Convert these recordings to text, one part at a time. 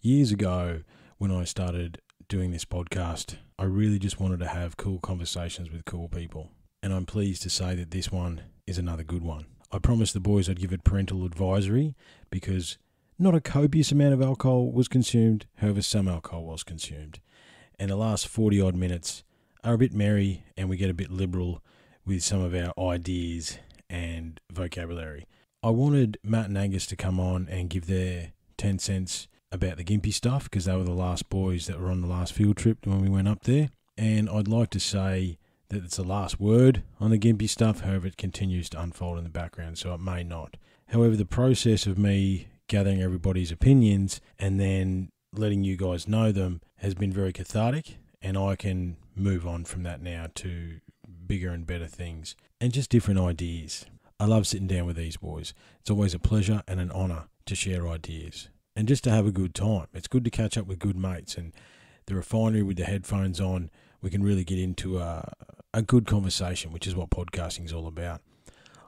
Years ago, when I started doing this podcast, I really just wanted to have cool conversations with cool people. And I'm pleased to say that this one is another good one. I promised the boys I'd give it parental advisory because not a copious amount of alcohol was consumed, however some alcohol was consumed. And the last 40 odd minutes are a bit merry and we get a bit liberal with some of our ideas and vocabulary. I wanted Matt and Angus to come on and give their 10 cents about the Gympie stuff because they were the last boys that were on the last field trip when we went up there. And I'd like to say that it's the last word on the Gympie stuff, however it continues to unfold in the background, so it may not. However, the process of me gathering everybody's opinions and then letting you guys know them has been very cathartic, and I can move on from that now to bigger and better things and just different ideas. I love sitting down with these boys. It's always a pleasure and an honour to share ideas and just to have a good time. It's good to catch up with good mates, and the refinery with the headphones on, we can really get into a good conversation, which is what podcasting is all about.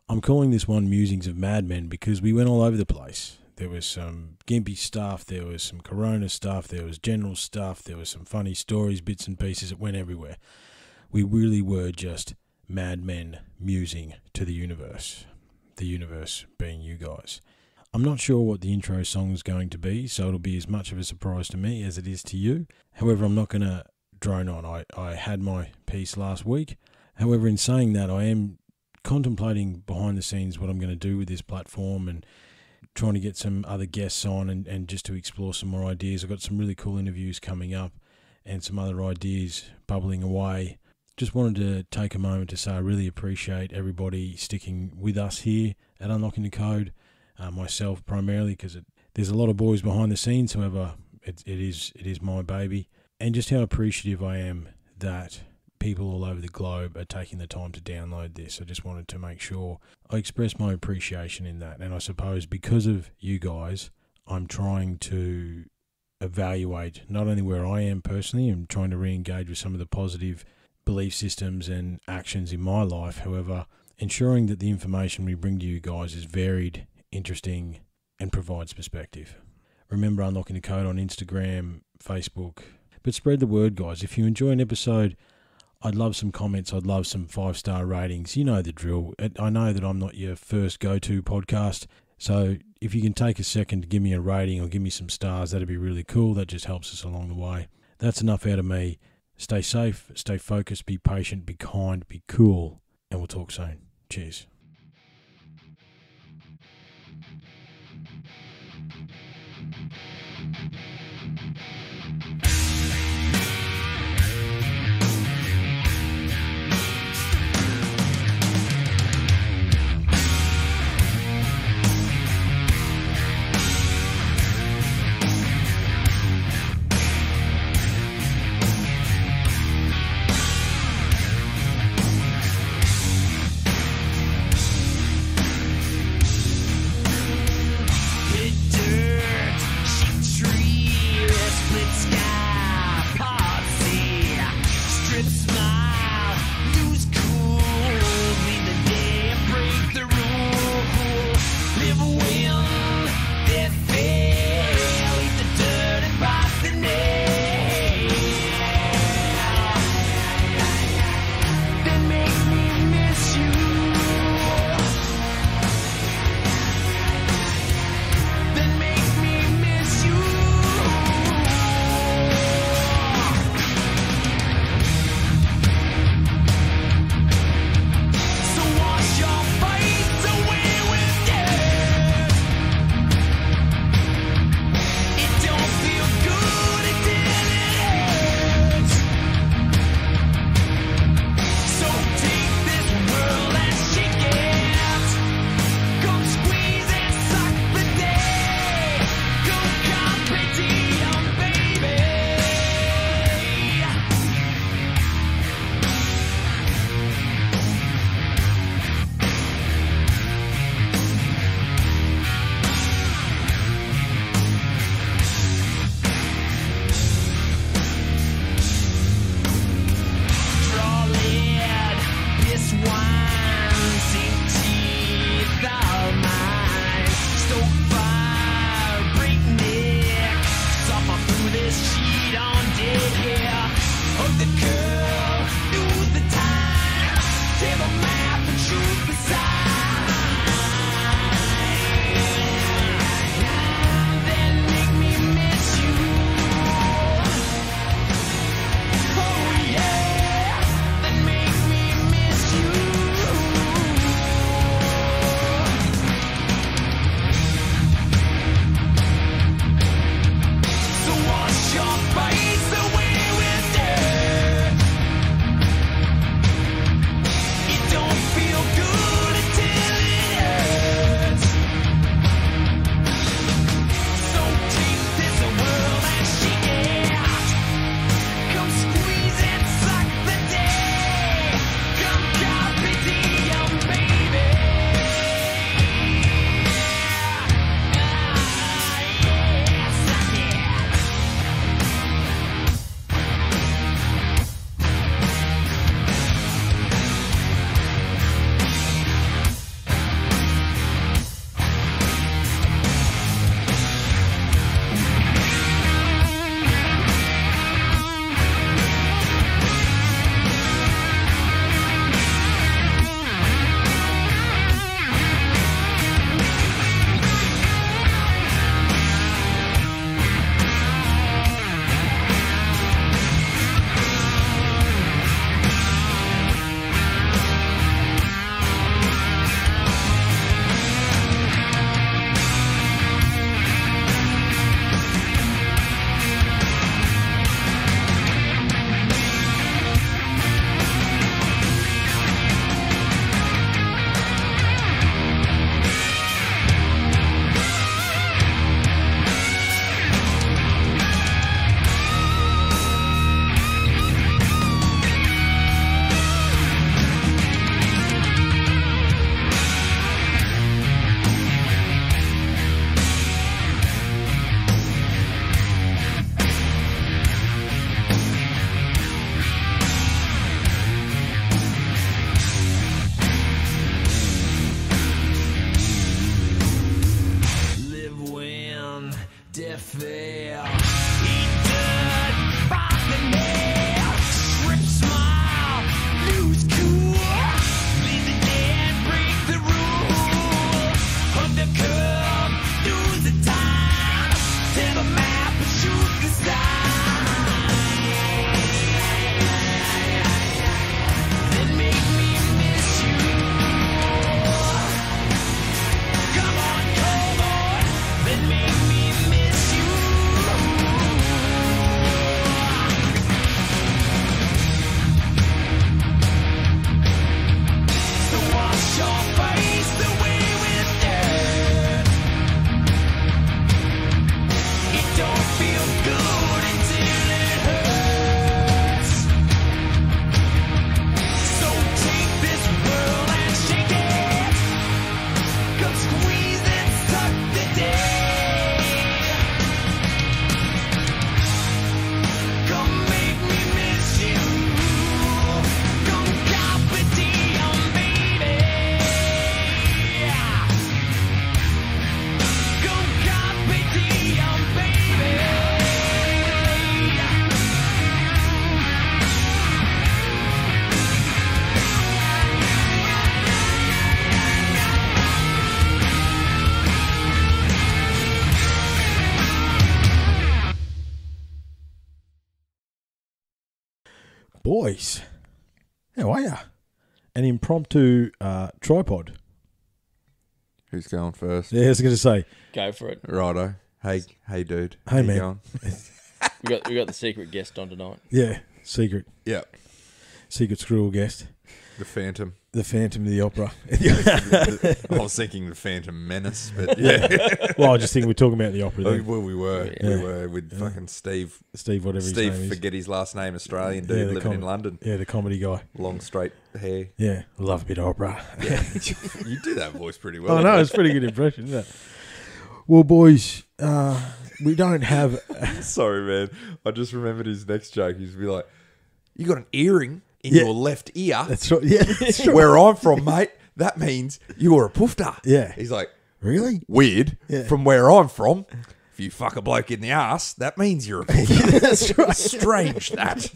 I'm calling this one Musings of Madmen because we went all over the place. There was some Gympie stuff, there was some Corona stuff, there was general stuff, there was some funny stories, bits and pieces. It went everywhere. We really were just madmen musing to the universe being you guys. I'm not sure what the intro song is going to be, so it'll be as much of a surprise to me as it is to you. However, I'm not going to drone on. I had my piece last week. However, in saying that, I am contemplating behind the scenes what I'm going to do with this platform and trying to get some other guests on and just to explore some more ideas. I've got some really cool interviews coming up and some other ideas bubbling away. Just wanted to take a moment to say I really appreciate everybody sticking with us here at Unlocking the Code, myself primarily, because there's a lot of boys behind the scenes. However, it is my baby, and just how appreciative I am that people all over the globe are taking the time to download this. I just wanted to make sure I express my appreciation in that. And I suppose because of you guys, I'm trying to evaluate not only where I am personally, I'm trying to re-engage with some of the positive belief systems and actions in my life. However, ensuring that the information we bring to you guys is varied, interesting, and provides perspective. Remember Unlocking the Code on Instagram, Facebook, but spread the word, guys. If you enjoy an episode, I'd love some comments. I'd love some 5-star ratings. You know the drill. I know that I'm not your first go-to podcast, so if you can take a second to give me a rating or give me some stars, that'd be really cool. That just helps us along the way. That's enough out of me. Stay safe, stay focused, be patient, be kind, be cool, and we'll talk soon. Cheers. Boys, how are ya? An impromptu tripod. Who's going first? Yeah, I was going to say. Go for it. Righto. Hey, dude. Hey, How man. you going? We got the secret guest on tonight. Yeah, secret squirrel guest. The Phantom. The Phantom of the Opera. I was thinking the Phantom Menace, but yeah. Well, I just think we're talking about the opera there. Well, we were. Yeah. We were with fucking Steve. Steve, whatever his name is. Forget his last name, Australian dude living in London. Yeah, the comedy guy. Long, straight hair. Yeah, love a bit of opera. Yeah. You do that voice pretty well. Oh, no, it's a pretty good impression, isn't it? Well, boys, we don't have... Sorry, man. I just remembered his next joke. He's be like, you got an earring in your left ear. That's right. Yeah, that's right. Where I'm from, mate, that means you're a poofter. Yeah. He's like, really? weird. Yeah. From where I'm from, if you fuck a bloke in the ass, that means you're a poofter. That's right. Strange, that.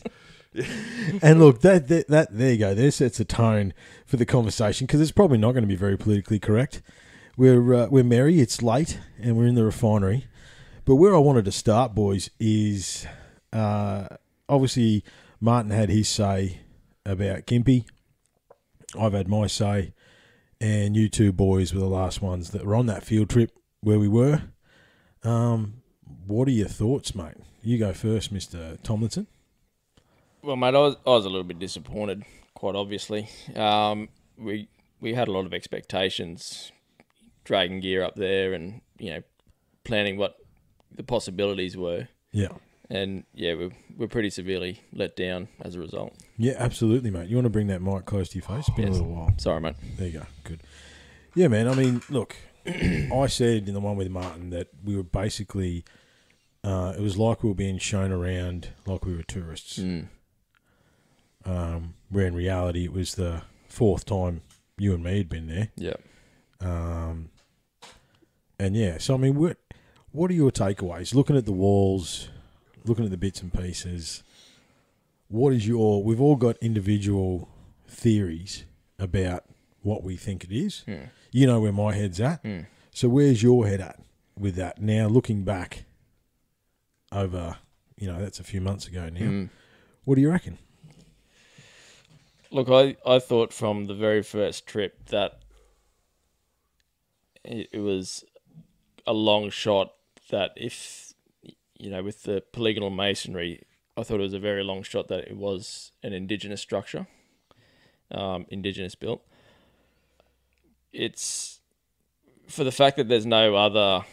And look, that there you go. There sets a tone for the conversation because it's probably not going to be very politically correct. We're merry. It's late, and we're in the refinery. But where I wanted to start, boys, is obviously Martin had his say about Gympie. I've had my say, and you two boys were the last ones that were on that field trip where we were. What are your thoughts, mate? You go first, Mr. Tomlinson. Well, mate, I was a little bit disappointed, quite obviously. We had a lot of expectations, dragging gear up there, and planning what the possibilities were. Yeah. And yeah, we're pretty severely let down as a result. Yeah, absolutely, mate. You want to bring that mic close to your face? It's been a little while. Sorry, mate. There you go. Good. Yeah, man. I mean, look, I said in the one with Martin that we were basically, it was like we were being shown around like we were tourists. Where in reality it was the fourth time you and me had been there. Yeah. And yeah, so I mean, what are your takeaways? Looking at the walls, looking at the bits and pieces, we've all got individual theories about what we think it is. Mm. You know where my head's at. Mm. So where's your head at with that? Now, looking back over, that's a few months ago now. Mm. What do you reckon? Look, I thought from the very first trip that it was a long shot that if, with the polygonal masonry, I thought it was a very long shot that it was an indigenous structure, indigenous built. It's for the fact that there's no other,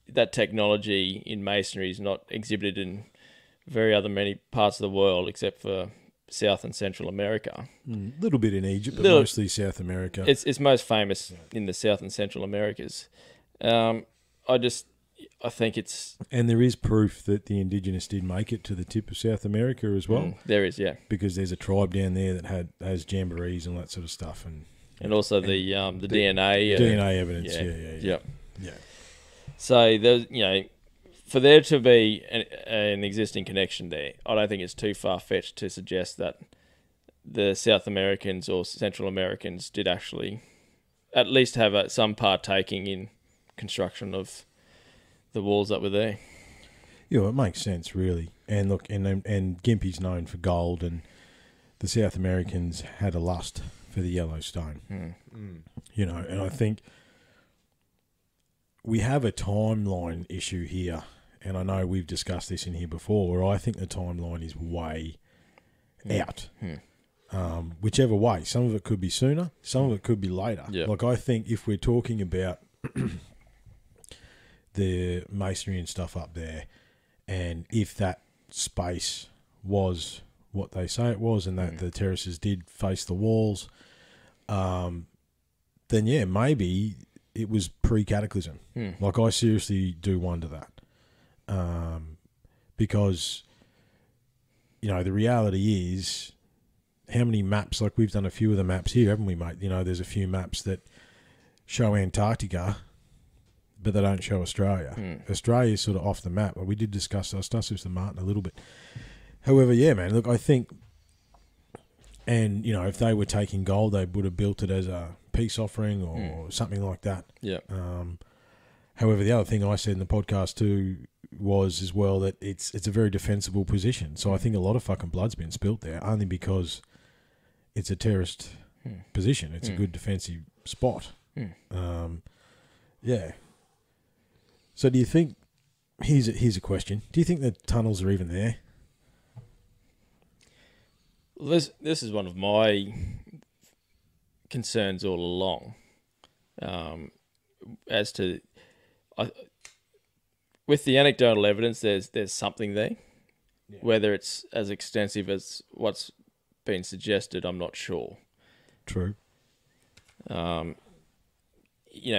that technology in masonry is not exhibited in many parts of the world except for South and Central America. A little bit in Egypt, but mostly South America. It's most famous in the South and Central Americas. I think it's... And there is proof that the indigenous did make it to the tip of South America as well. There is, yeah. Because there's a tribe down there that has jamborees and all that sort of stuff. And also the DNA. DNA evidence, yeah. So, there's, for there to be an existing connection there, I don't think it's too far-fetched to suggest that the South Americans or Central Americans did actually at least have some partaking in construction of the walls that were there. Yeah, well, it makes sense, really. And look, and Gympie's known for gold, and the South Americans had a lust for the Yellowstone. And I think we have a timeline issue here, and I know we've discussed this in here before, where I think the timeline is way out. Whichever way. Some of it could be sooner, some of it could be later. Yeah. Like, I think if we're talking about the masonry and stuff up there, and if that space was what they say it was, and that the terraces did face the walls, then yeah, maybe it was pre-cataclysm. Like, I seriously do wonder that. Because, the reality is, how many maps, like we've done a few of the maps here, haven't we, mate? There's a few maps that show Antarctica, but they don't show Australia. Australia's sort of off the map. We did discuss this with Martin a little bit. However, yeah, man, look, I think, and, if they were taking gold, they would have built it as a peace offering or something like that. Yeah. However, the other thing I said in the podcast too was as well that it's a very defensible position. So I think a lot of fucking blood's been spilt there only because it's a terrorist position. It's a good defensive spot. Yeah. So do you think? Here's a question. Do you think the tunnels are even there? Well, this is one of my concerns all along. As to, with the anecdotal evidence, there's something there. Yeah. Whether it's as extensive as what's been suggested, I'm not sure. True. In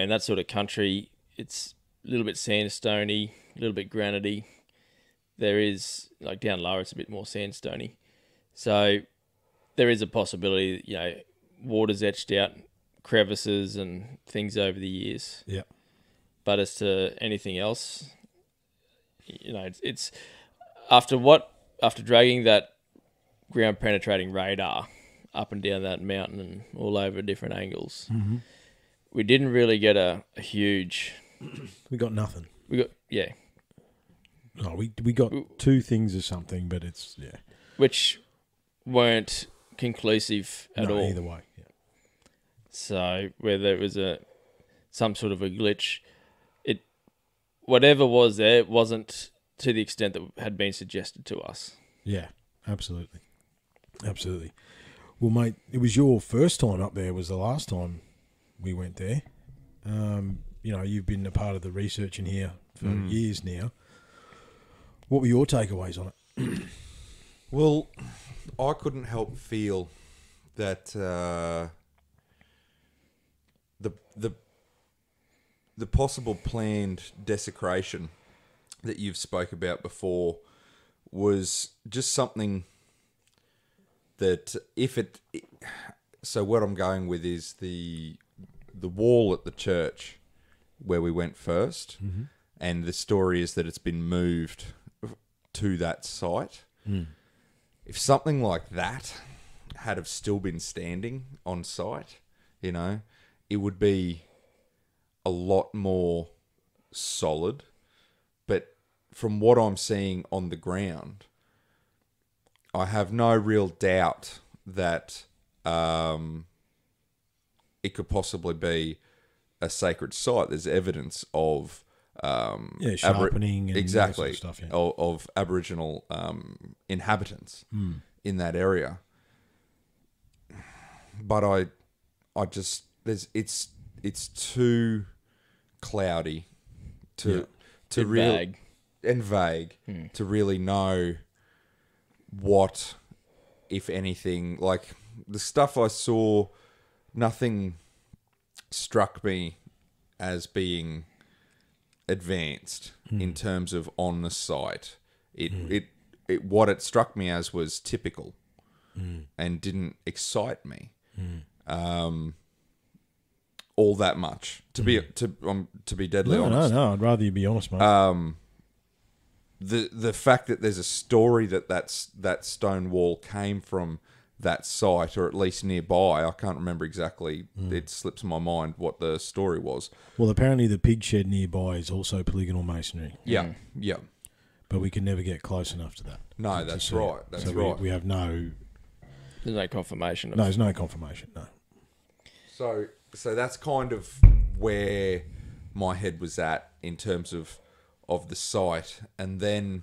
that sort of country, it's a little bit sandstony, a little bit granity. There is, like down lower, it's a bit more sandstony. So there is a possibility, water's etched out crevices and things over the years. Yeah. But as to anything else, it's after dragging that ground penetrating radar up and down that mountain and all over different angles, we didn't really get a huge. We got nothing. No, we got two things or something, but it's which weren't conclusive at all. Either way. Yeah. So whether it was some sort of a glitch, whatever was there, it wasn't to the extent that had been suggested to us. Yeah, absolutely. Well, mate, it was your first time up there. Was the last time we went there. You've been a part of the research in here for years now. What were your takeaways on it? Well, I couldn't help feel that the possible planned desecration that you've spoke about before was just something that so what I'm going with is the wall at the church where we went first, and the story is that it's been moved to that site. If something like that had have still been standing on site, it would be a lot more solid. But from what I'm seeing on the ground, I have no real doubt that it could possibly be a sacred site. There's evidence of sharpening and exactly that sort of stuff, of Aboriginal inhabitants in that area. But I just it's too cloudy to really vague to really know what, if anything, like the stuff I saw, nothing struck me as being advanced in terms of on the site. What it struck me as was typical and didn't excite me all that much. To be deadly honest. No, I'd rather you be honest, mate. The fact that there's a story that stone wall came from that site, or at least nearby. I can't remember exactly. It slips my mind what the story was. Well, apparently the pig shed nearby is also polygonal masonry. Yeah. But we can never get close enough to that. No, that's right. That's right. We have no... There's no confirmation. No, there's no confirmation, no. So that's kind of where my head was at in terms of the site. And then...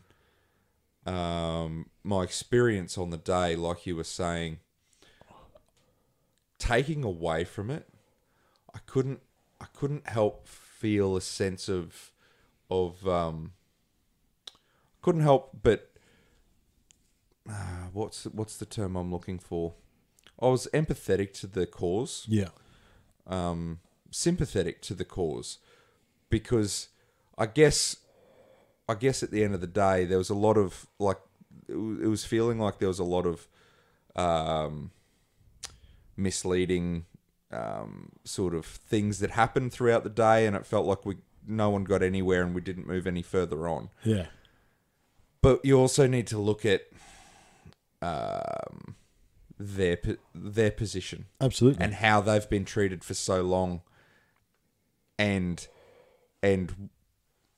my experience on the day, like you were saying, taking away from it, I couldn't help feel a sense of couldn't help but what's the term I'm looking for? I was empathetic to the cause. Yeah. Sympathetic to the cause, because I guess at the end of the day, there was a lot of, like, it was feeling like there was a lot of misleading sort of things that happened throughout the day, and it felt like no one got anywhere and we didn't move any further on. Yeah. But you also need to look at their position. Absolutely. And how they've been treated for so long, and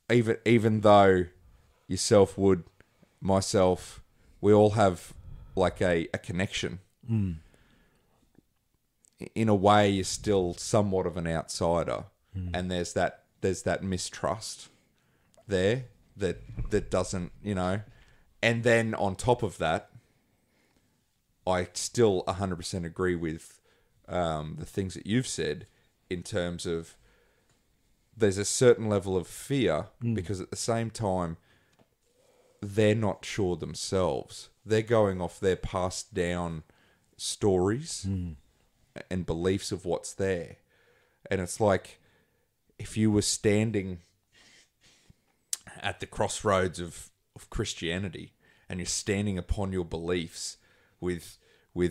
even though yourself, Wood, myself, we all have like a connection. In a way, you're still somewhat of an outsider, and there's that mistrust there that doesn't, and then on top of that, I still 100% agree with the things that you've said in terms of there's a certain level of fear because at the same time, they're not sure themselves. They're going off their passed down stories and beliefs of what's there. And it's like if you were standing at the crossroads of Christianity and you're standing upon your beliefs with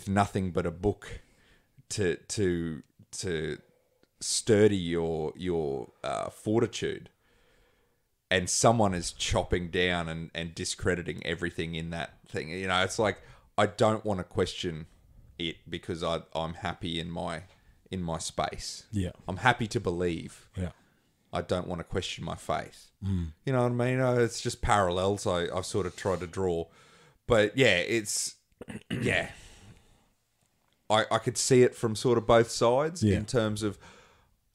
nothing but a book to sturdy your fortitude, and someone is chopping down and discrediting everything in that thing. It's like I don't want to question it because I'm happy in my space. Yeah. I'm happy to believe. Yeah. I don't want to question my faith. You know what I mean? It's just parallels I've sort of tried to draw. But yeah, I could see it from sort of both sides in terms of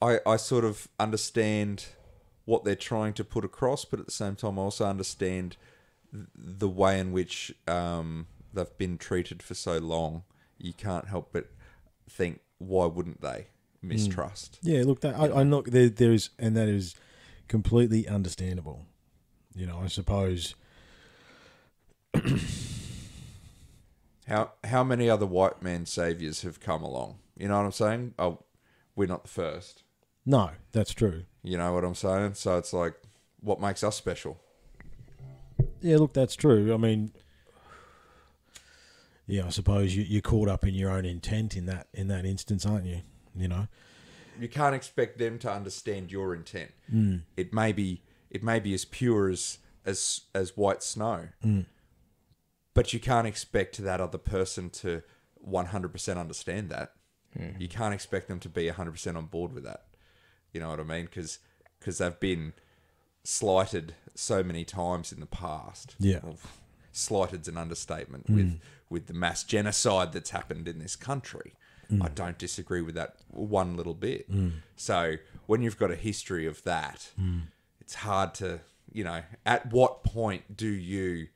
I sort of understand what they're trying to put across, but at the same time I also understand the way in which they've been treated for so long. You can't help but think, why wouldn't they mistrust? Yeah, look, I know there is, and that is completely understandable. I suppose. How many other white man saviors have come along? You know what I'm saying? Oh, we're not the first. No, that's true. You know what I'm saying? So it's like, what makes us special? Yeah, look, that's true. I mean, yeah, I suppose you're caught up in your own intent in that instance, aren't you? You can't expect them to understand your intent. It may be as pure as white snow, but you can't expect that other person to 100% understand that. You can't expect them to be 100% on board with that. You know what I mean? Because they've been slighted so many times in the past. Yeah. Well, slighted's an understatement with the mass genocide that's happened in this country. I don't disagree with that one little bit. So when you've got a history of that, it's hard to, at what point do you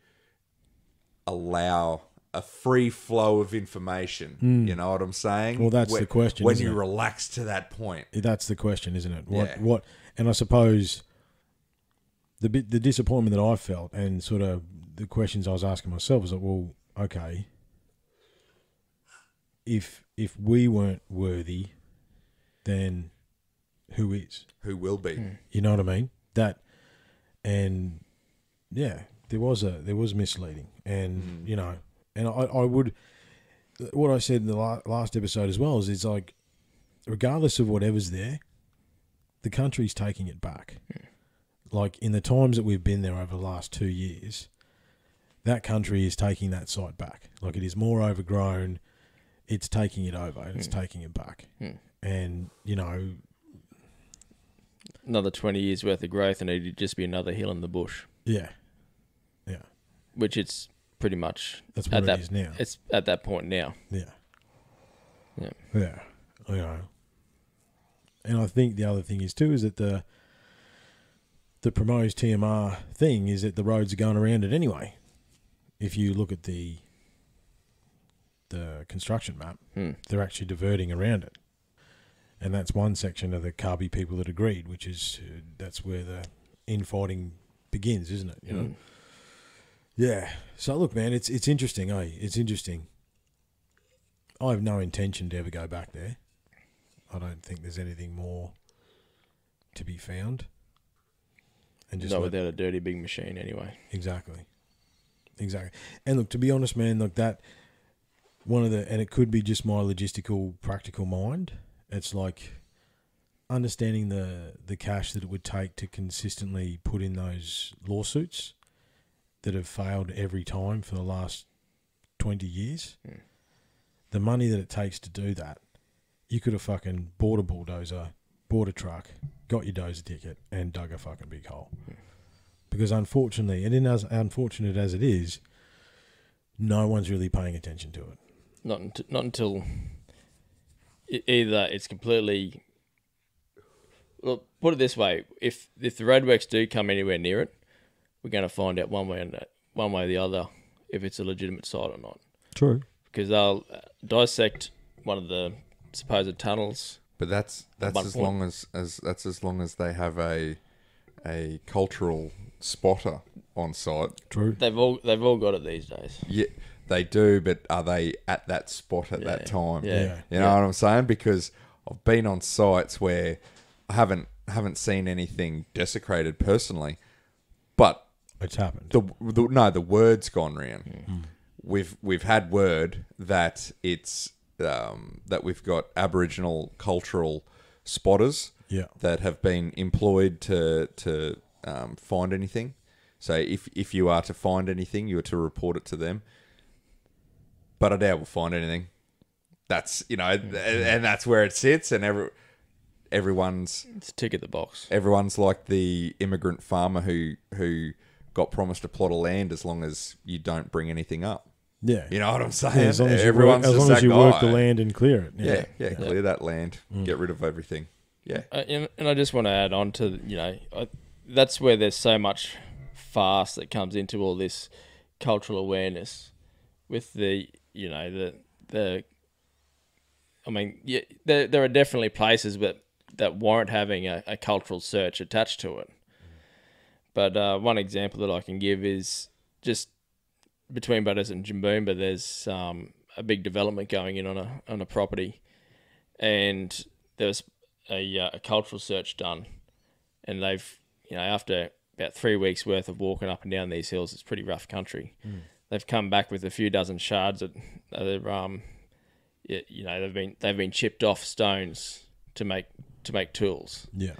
allow a free flow of information? You know what I'm saying? Well, that's the question. When you relax to that point. That's the question, isn't it? What? And I suppose the disappointment that I felt and sort of the questions I was asking myself was like, well, okay, if we weren't worthy, then who is? Who will be? You know what I mean? And yeah, there was misleading, and and I would, what I said in the last episode as well is it's like, regardless of whatever's there, the country's taking it back. Like in the times that we've been there over the last 2 years, that country is taking that site back. Like it is more overgrown. It's taking it over and it's taking it back. And, another 20 years worth of growth and it'd just be another hill in the bush. Yeah. Yeah. Which it's pretty much... That's what it is now. It's at that point now. Yeah. Yeah. Yeah. And I think the other thing is too is that the proposed TMR thing is that the roads are going around it anyway. If you look at the construction map, they're actually diverting around it. And that's one section of the Gympie people that agreed, which is that's where the infighting begins, isn't it? Yeah. So look, man, it's interesting, eh? It's interesting. I have no intention to ever go back there. I don't think there's anything more to be found. And just not without a dirty big machine, anyway. Exactly. And look, to be honest, man, look, that and it could be just my logistical, practical mind. It's like understanding the cash that it would take to consistently put in those lawsuits that have failed every time for the last 20 years. The money that it takes to do that, you could have fucking bought a bulldozer, bought a truck, got your dozer ticket, and dug a fucking big hole. because unfortunately, and as unfortunate as it is, no one's really paying attention to it. Not until either it's completely. Well, put it this way: if the roadworks do come anywhere near it, we're going to find out one way or the other if it's a legitimate site or not. True. Because they'll dissect one of the supposed tunnels. But that's as long as they have a cultural spotter on site. True. They've all got it these days. Yeah, they do, but are they at that spot at that time? Yeah. You know what I'm saying? Because I've been on sites where I haven't seen anything desecrated personally, but It's happened. the word's gone round. We've had word that it's that we've got Aboriginal cultural spotters that have been employed to find anything. So if you are to find anything, you are to report it to them. But I doubt we'll find anything. That's and that's where it sits, and everyone's It's a tick at the box. everyone's like the immigrant farmer who got promised a plot of land as long as you don't bring anything up. Yeah. You know what I'm saying? Yeah, as long as Everyone's you, just work, as long as that you work guy. the land and clear it. Yeah, clear that land, get rid of everything. Yeah, And I just want to add on to, that's where there's so much farce that comes into all this cultural awareness with there are definitely places that warrant having a cultural search attached to it. But one example that I can give is just between Butters and Jimboomba, there's a big development going in on a property, and there was a cultural search done, and they've after about 3 weeks worth of walking up and down these hills, it's pretty rough country. They've come back with a few dozen shards that they've been chipped off stones to make tools. Yeah.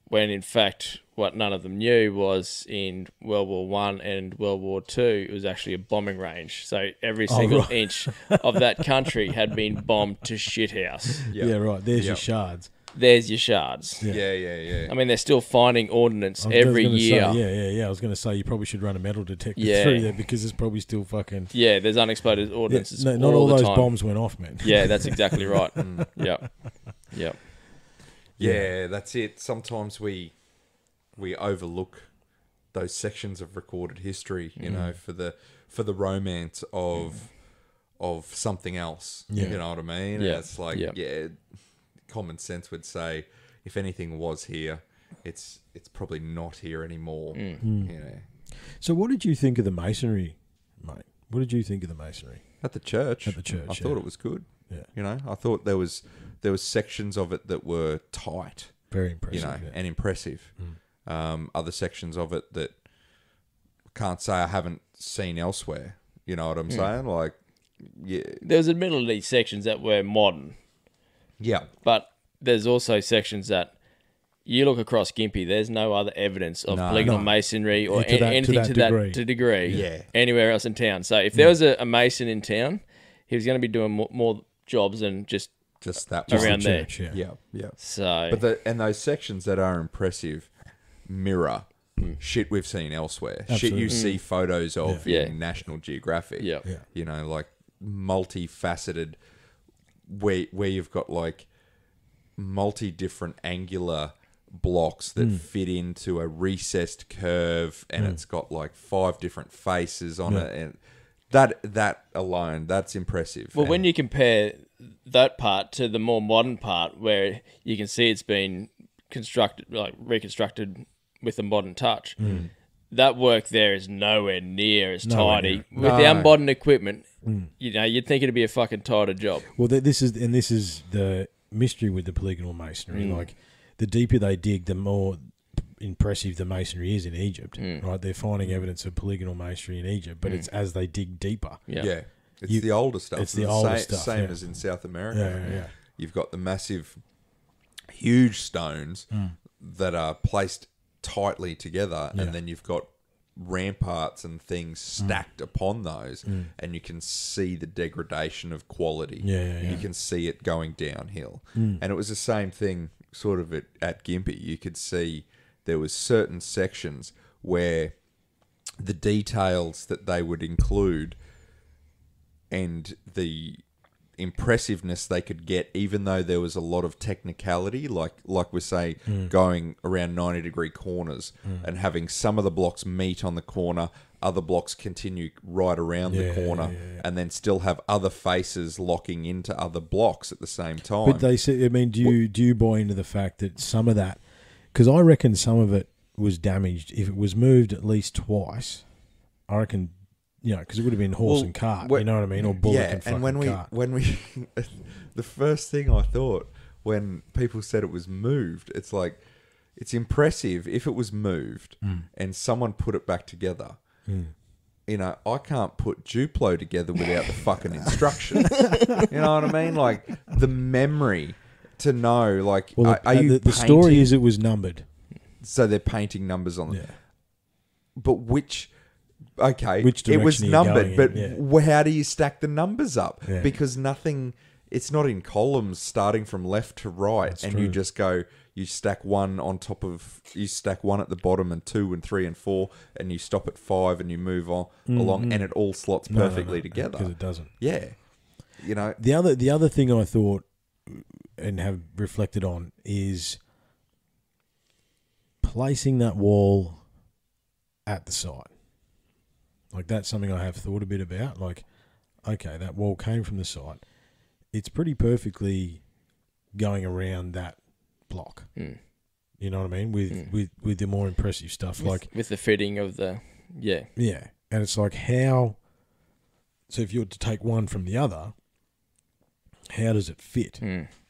When in fact, what none of them knew was in World War One and World War Two, it was actually a bombing range. So every single inch of that country had been bombed to shithouse. Yeah, right. There's your shards. There's your shards. yeah. I mean, they're still finding ordnance every year. I was going to say you probably should run a metal detector through there because it's probably still fucking. Yeah, there's unexploded ordnance. Not all the those time. bombs went off, man. Yeah, that's exactly right. Yep. Yeah, that's it. Sometimes we overlook those sections of recorded history, for the romance of something else. Yeah. You know what I mean? Yeah. It's like common sense would say if anything was here, it's probably not here anymore. You know. So what did you think of the masonry, mate? What did you think of the masonry? At the church. At the church, I thought it was good. Yeah. I thought there was sections of it that were tight. Very impressive. And impressive. Other sections of it that can't say I haven't seen elsewhere. You know what I'm saying? Like, yeah. There's admittedly sections that were modern, Yeah. but there's also sections that you look across Gympie, there's no other evidence of polygonal masonry or anything to that degree anywhere else in town. So if there was a mason in town, he was going to be doing more jobs than just that around one. there. Yeah. So, And those sections that are impressive mirror shit we've seen elsewhere. Absolutely. Shit you see photos of in National Geographic. Yeah. You know, like multifaceted, where you've got like multi-different angular blocks that fit into a recessed curve, and it's got like 5 different faces on it, and that alone, that's impressive. well, when you compare that part to the more modern part, where you can see it's been reconstructed with a modern touch, that work there is nowhere near as tidy. With our modern equipment, you'd think it'd be a fucking tighter job. Well, this is the mystery with the polygonal masonry. Like, the deeper they dig, the more impressive the masonry is in Egypt. Right? They're finding evidence of polygonal masonry in Egypt, but it's as they dig deeper. Yeah. It's the older stuff. It's the older stuff. Same as in South America. Yeah. You've got the massive, huge stones that are placed tightly together, and then you've got ramparts and things stacked upon those, and you can see the degradation of quality. You can see it going downhill. And it was the same thing sort of at Gympie. You could see there was certain sections where the details that they would include and the impressiveness they could get, even though there was a lot of technicality, like we say, going around 90-degree corners and having some of the blocks meet on the corner, other blocks continue right around the corner, and then still have other faces locking into other blocks at the same time. But they say, I mean, do you buy into the fact that some of that, because I reckon some of it was damaged. If it was moved at least twice, I reckon, because it would have been horse and cart, you know what I mean, or bullock and fucking cart. When we, the first thing I thought when people said it was moved, it's like, it's impressive if it was moved and someone put it back together. I can't put Duplo together without the fucking instructions. You know what I mean? Like, the memory to know, like, are you the story is it was numbered. So they're painting numbers on them. Yeah. But which direction it was numbered, but in, how do you stack the numbers up? Yeah. Because it's not in columns starting from left to right. That's and true. You just go, you stack one on top of, you stack one at the bottom and 2 and 3 and 4, and you stop at 5 and you move on along, and it all slots perfectly together. Because it doesn't. Yeah. The other thing I thought and have reflected on is placing that wall at the side. Like, that's something I have thought a bit about. Like, okay, that wall came from the side. It's pretty perfectly going around that block. You know what I mean? With the more impressive stuff, with the fitting of the and it's like, how? So if you were to take one from the other, how does it fit?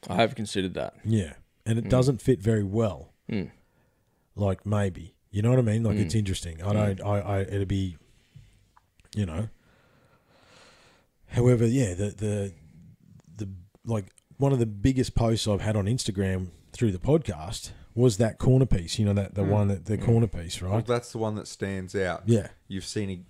I have considered that. Yeah, and it doesn't fit very well. Like, maybe, you know what I mean? Like, it's interesting. It'd be, However, the like, one of the biggest posts I've had on Instagram through the podcast was that corner piece. The corner piece, right? Well, that's the one that stands out. Yeah, You've seen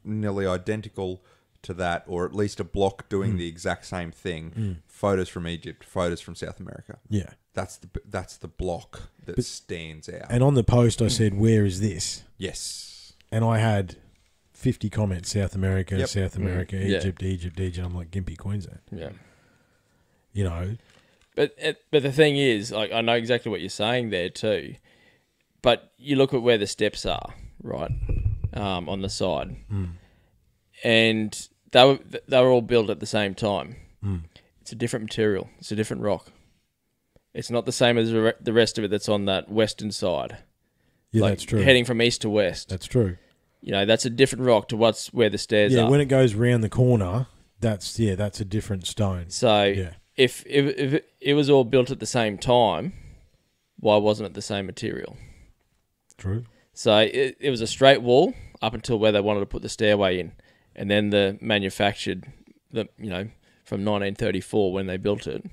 nearly identical to that, or at least a block doing the exact same thing. Photos from Egypt, photos from South America. Yeah, that's the block that stands out. And on the post, I said, "Where is this?" Yes, and I had 50 comments: South America, South America, Egypt. I'm like, Gympie, Queensland. Yeah, But the thing is, like, I know exactly what you're saying there too. But you look at where the steps are, right, on the side, and they were all built at the same time. It's a different material. It's a different rock. It's not the same as the rest of it that's on that western side. Yeah, that's true. Heading from east to west. That's true. That's a different rock to where the stairs are. Yeah, when it goes round the corner, that's a different stone. So if it was all built at the same time, why wasn't it the same material? True. So it was a straight wall up until where they wanted to put the stairway in, and then the manufactured from 1934 when they built it.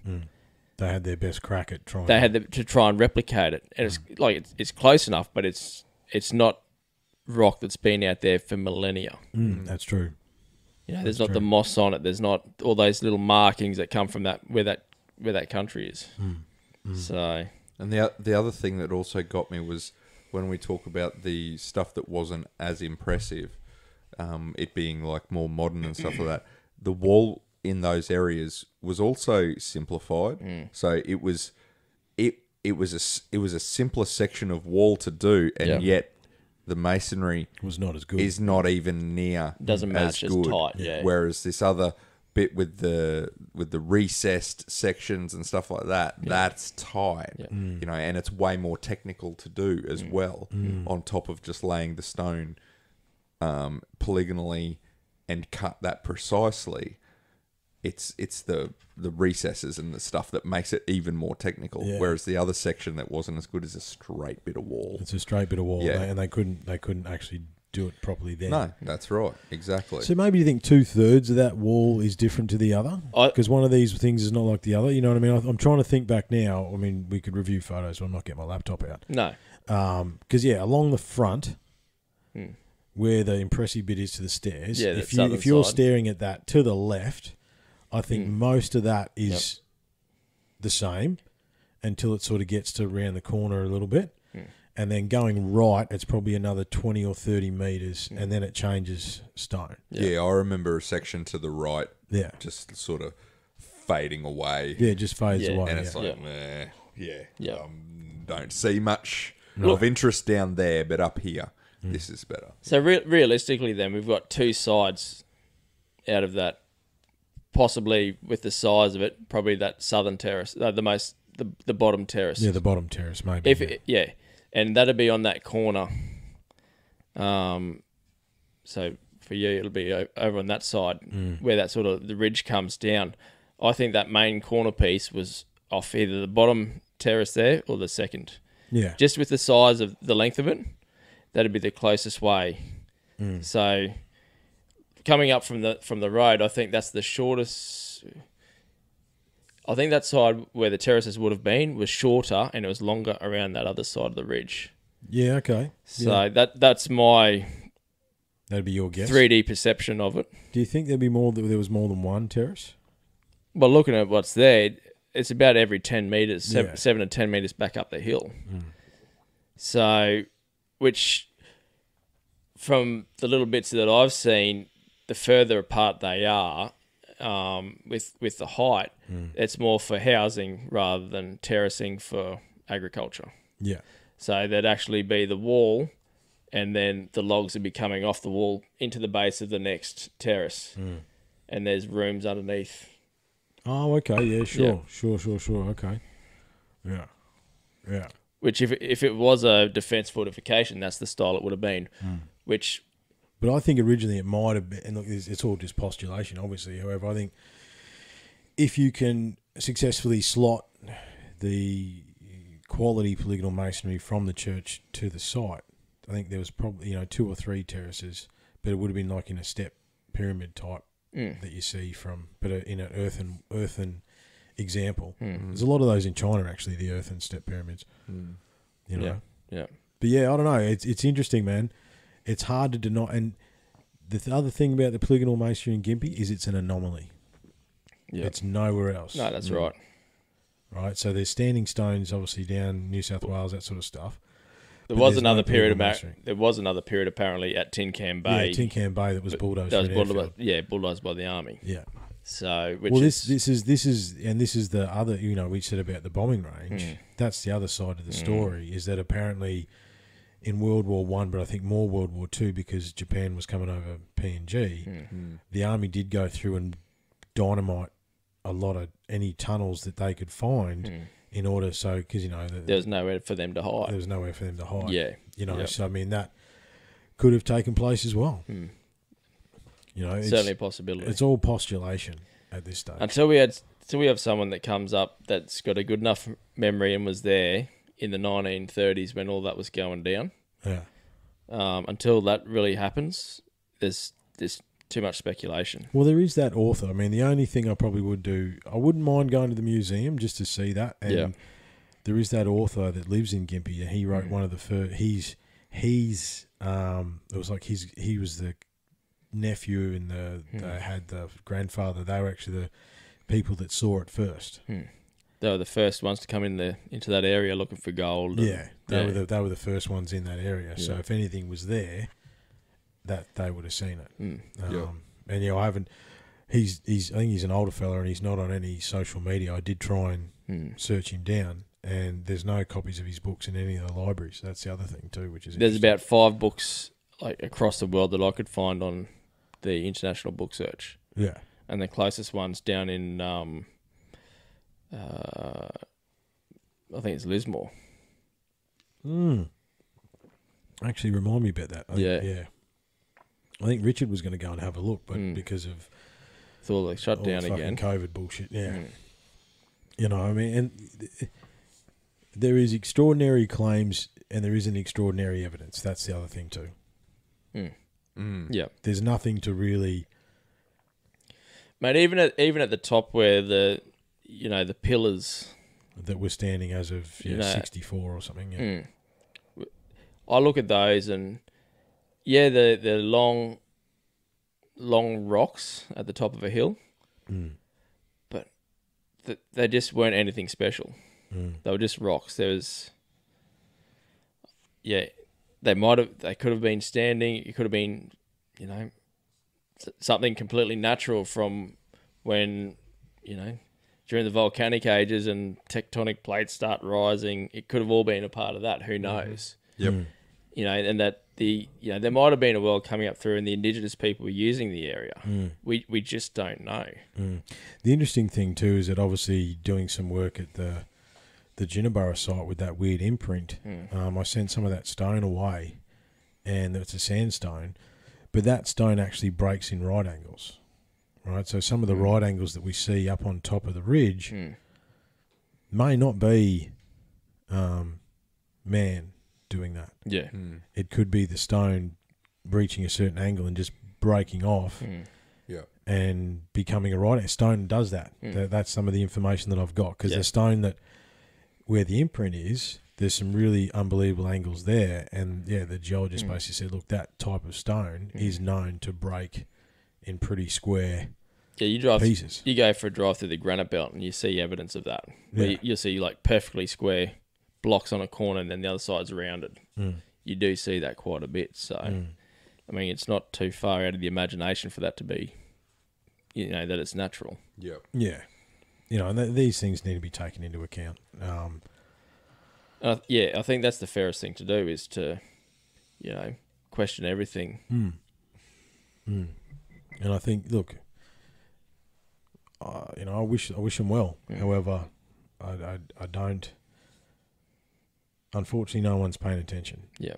They had their best crack at trying. They had to try and replicate it, and it's like it's close enough, but it's not rock that's been out there for millennia. That's true. There's not the moss on it. There's not all those little markings that come from where that country is. So, and the other thing that also got me was when we talk about the stuff that wasn't as impressive, it being like more modern and stuff like that. The wall in those areas was also simplified. So it was a simpler section of wall to do, and yet the masonry was not as good. Is not even near doesn't match as tight. Yeah. Whereas this other bit with the recessed sections and stuff like that, that's tight. Yeah. And it's way more technical to do as well. On top of just laying the stone polygonally and cut that precisely. It's the recesses and the stuff that makes it even more technical. Yeah. Whereas the other section that wasn't as good is a straight bit of wall. It's a straight bit of wall, and they couldn't actually do it properly then. No, that's right, exactly. So maybe you think 2/3 of that wall is different to the other, because one of these things is not like the other. You know what I mean? I'm trying to think back now. I mean, we could review photos, but I'm not getting my laptop out. No, because along the front. Where the impressive bit is to the stairs. If you're staring at that to the left, I think most of that is the same until it sort of gets to around the corner a little bit. and then going right, it's probably another 20 or 30 metres, and then it changes stone. Yeah, I remember a section to the right Yeah. just sort of fading away. Yeah, it just fades Yeah. away. And it's yeah. like, meh, Yeah. don't see much No. of interest down there, but up here, this is better. So realistically, then we've got two sides out of that. Possibly with the size of it, probably that southern terrace, the bottom terrace. Yeah, the bottom terrace, maybe. If and that'd be on that corner. So for you, it'll be over on that side where that sort of the ridge comes down. I think that main corner piece was off either the bottom terrace there or the second. Yeah. Just with the size of the length of it, that'd be the closest way. So coming up from the road, I think that's the shortest. I think that side where the terraces would have been was shorter and it was longer around that other side of the ridge. Yeah, okay. So that's my That'd be your guess. 3D perception of it. Do you think there was more than one terrace? Well, looking at what's there, it's about every 10 metres, 7 to 10 metres back up the hill. So, which from the little bits that I've seen, the further apart they are, with the height, it's more for housing rather than terracing for agriculture. Yeah. So there'd actually be the wall, and then the logs would be coming off the wall into the base of the next terrace, and there's rooms underneath. Oh, okay. Yeah, sure. Sure. Okay. Yeah. Which, if it was a defence fortification, that's the style it would have been. Which, But I think originally it might have been, and look, it's all just postulation, obviously. However, I think if you can successfully slot the quality polygonal masonry from the church to the site, I think there was probably 2 or 3 terraces, but it would have been like in a step pyramid type that you see but in an earthen example. There's a lot of those in China actually, the earthen step pyramids. You know. Yeah. But yeah, I don't know. It's interesting, man. It's hard to deny. And the other thing about the polygonal masonry in Gympie is it's an anomaly. Yeah. It's nowhere else. No, that's right. Right. So there's standing stones, obviously down New South Wales, that sort of stuff. There was another period apparently at Tin Can Bay. Yeah, Tin Can Bay that was bulldozed. That was bulldozed by the army. Yeah. So this is the other, we said about the bombing range. That's the other side of the story, is that apparently in World War One, but I think more World War Two, because Japan was coming over PNG, the army did go through and dynamite a lot of any tunnels that they could find in order, because there was nowhere for them to hide. There was nowhere for them to hide. Yeah. So I mean that could have taken place as well. It's certainly a possibility. It's all postulation at this stage. Until we have someone that comes up that's got a good enough memory and was there in the 1930s when all that was going down. Yeah. Until that really happens, there's too much speculation. Well, there is that author. I mean, the only thing I probably would do, I wouldn't mind going to the museum just to see that. And there is that author that lives in Gympie, and he wrote one of the first. It was like he was the nephew, and they had the grandfather. They were actually the people that saw it first. They were the first ones to come into that area looking for gold. They were the first ones in that area. Yeah. So if anything was there, that they would have seen it. And I haven't. I think he's an older fella, and he's not on any social media. I did try and search him down, and there's no copies of his books in any of the libraries. That's the other thing too, which is there's about 5 books like across the world that I could find on the International Book Search. Yeah, and the closest one's down in I think it's Lismore. Actually, remind me about that. Yeah. I think Richard was going to go and have a look, but because of all the shut down again, COVID bullshit. Yeah, I mean, and there is extraordinary claims, and there isn't extraordinary evidence. That's the other thing too. Yeah, there's nothing to really. Mate, even at the top where the pillars that were standing as of 64 or something. Yeah. I look at those and the long rocks at the top of a hill, but they just weren't anything special. They were just rocks. they could have been standing. It could have been, something completely natural from when, during the volcanic ages and tectonic plates start rising. It could have all been a part of that. Who knows? Yep. And that there might have been a world coming up through and the indigenous people were using the area. We just don't know. The interesting thing too is that obviously doing some work at the Gympie site with that weird imprint, I sent some of that stone away, and it's a sandstone, but that stone actually breaks in right angles, right? So some of the right angles that we see up on top of the ridge may not be man doing that. Yeah. It could be the stone reaching a certain angle and just breaking off and becoming a right. Stone does that. That's some of the information that I've got, because the stone that where the imprint is, there's some really unbelievable angles there, and the geologist basically said, look, that type of stone is known to break in pretty square pieces. You go for a drive through the granite belt and you see evidence of that. You'll see like perfectly square blocks on a corner and then the other side's rounded. You do see that quite a bit. So, I mean, it's not too far out of the imagination for that to be, that it's natural. Yep. Yeah. And these things need to be taken into account. I think that's the fairest thing to do, is to, question everything. And I think, look, I wish them well. However, I don't. Unfortunately, no one's paying attention. Yeah.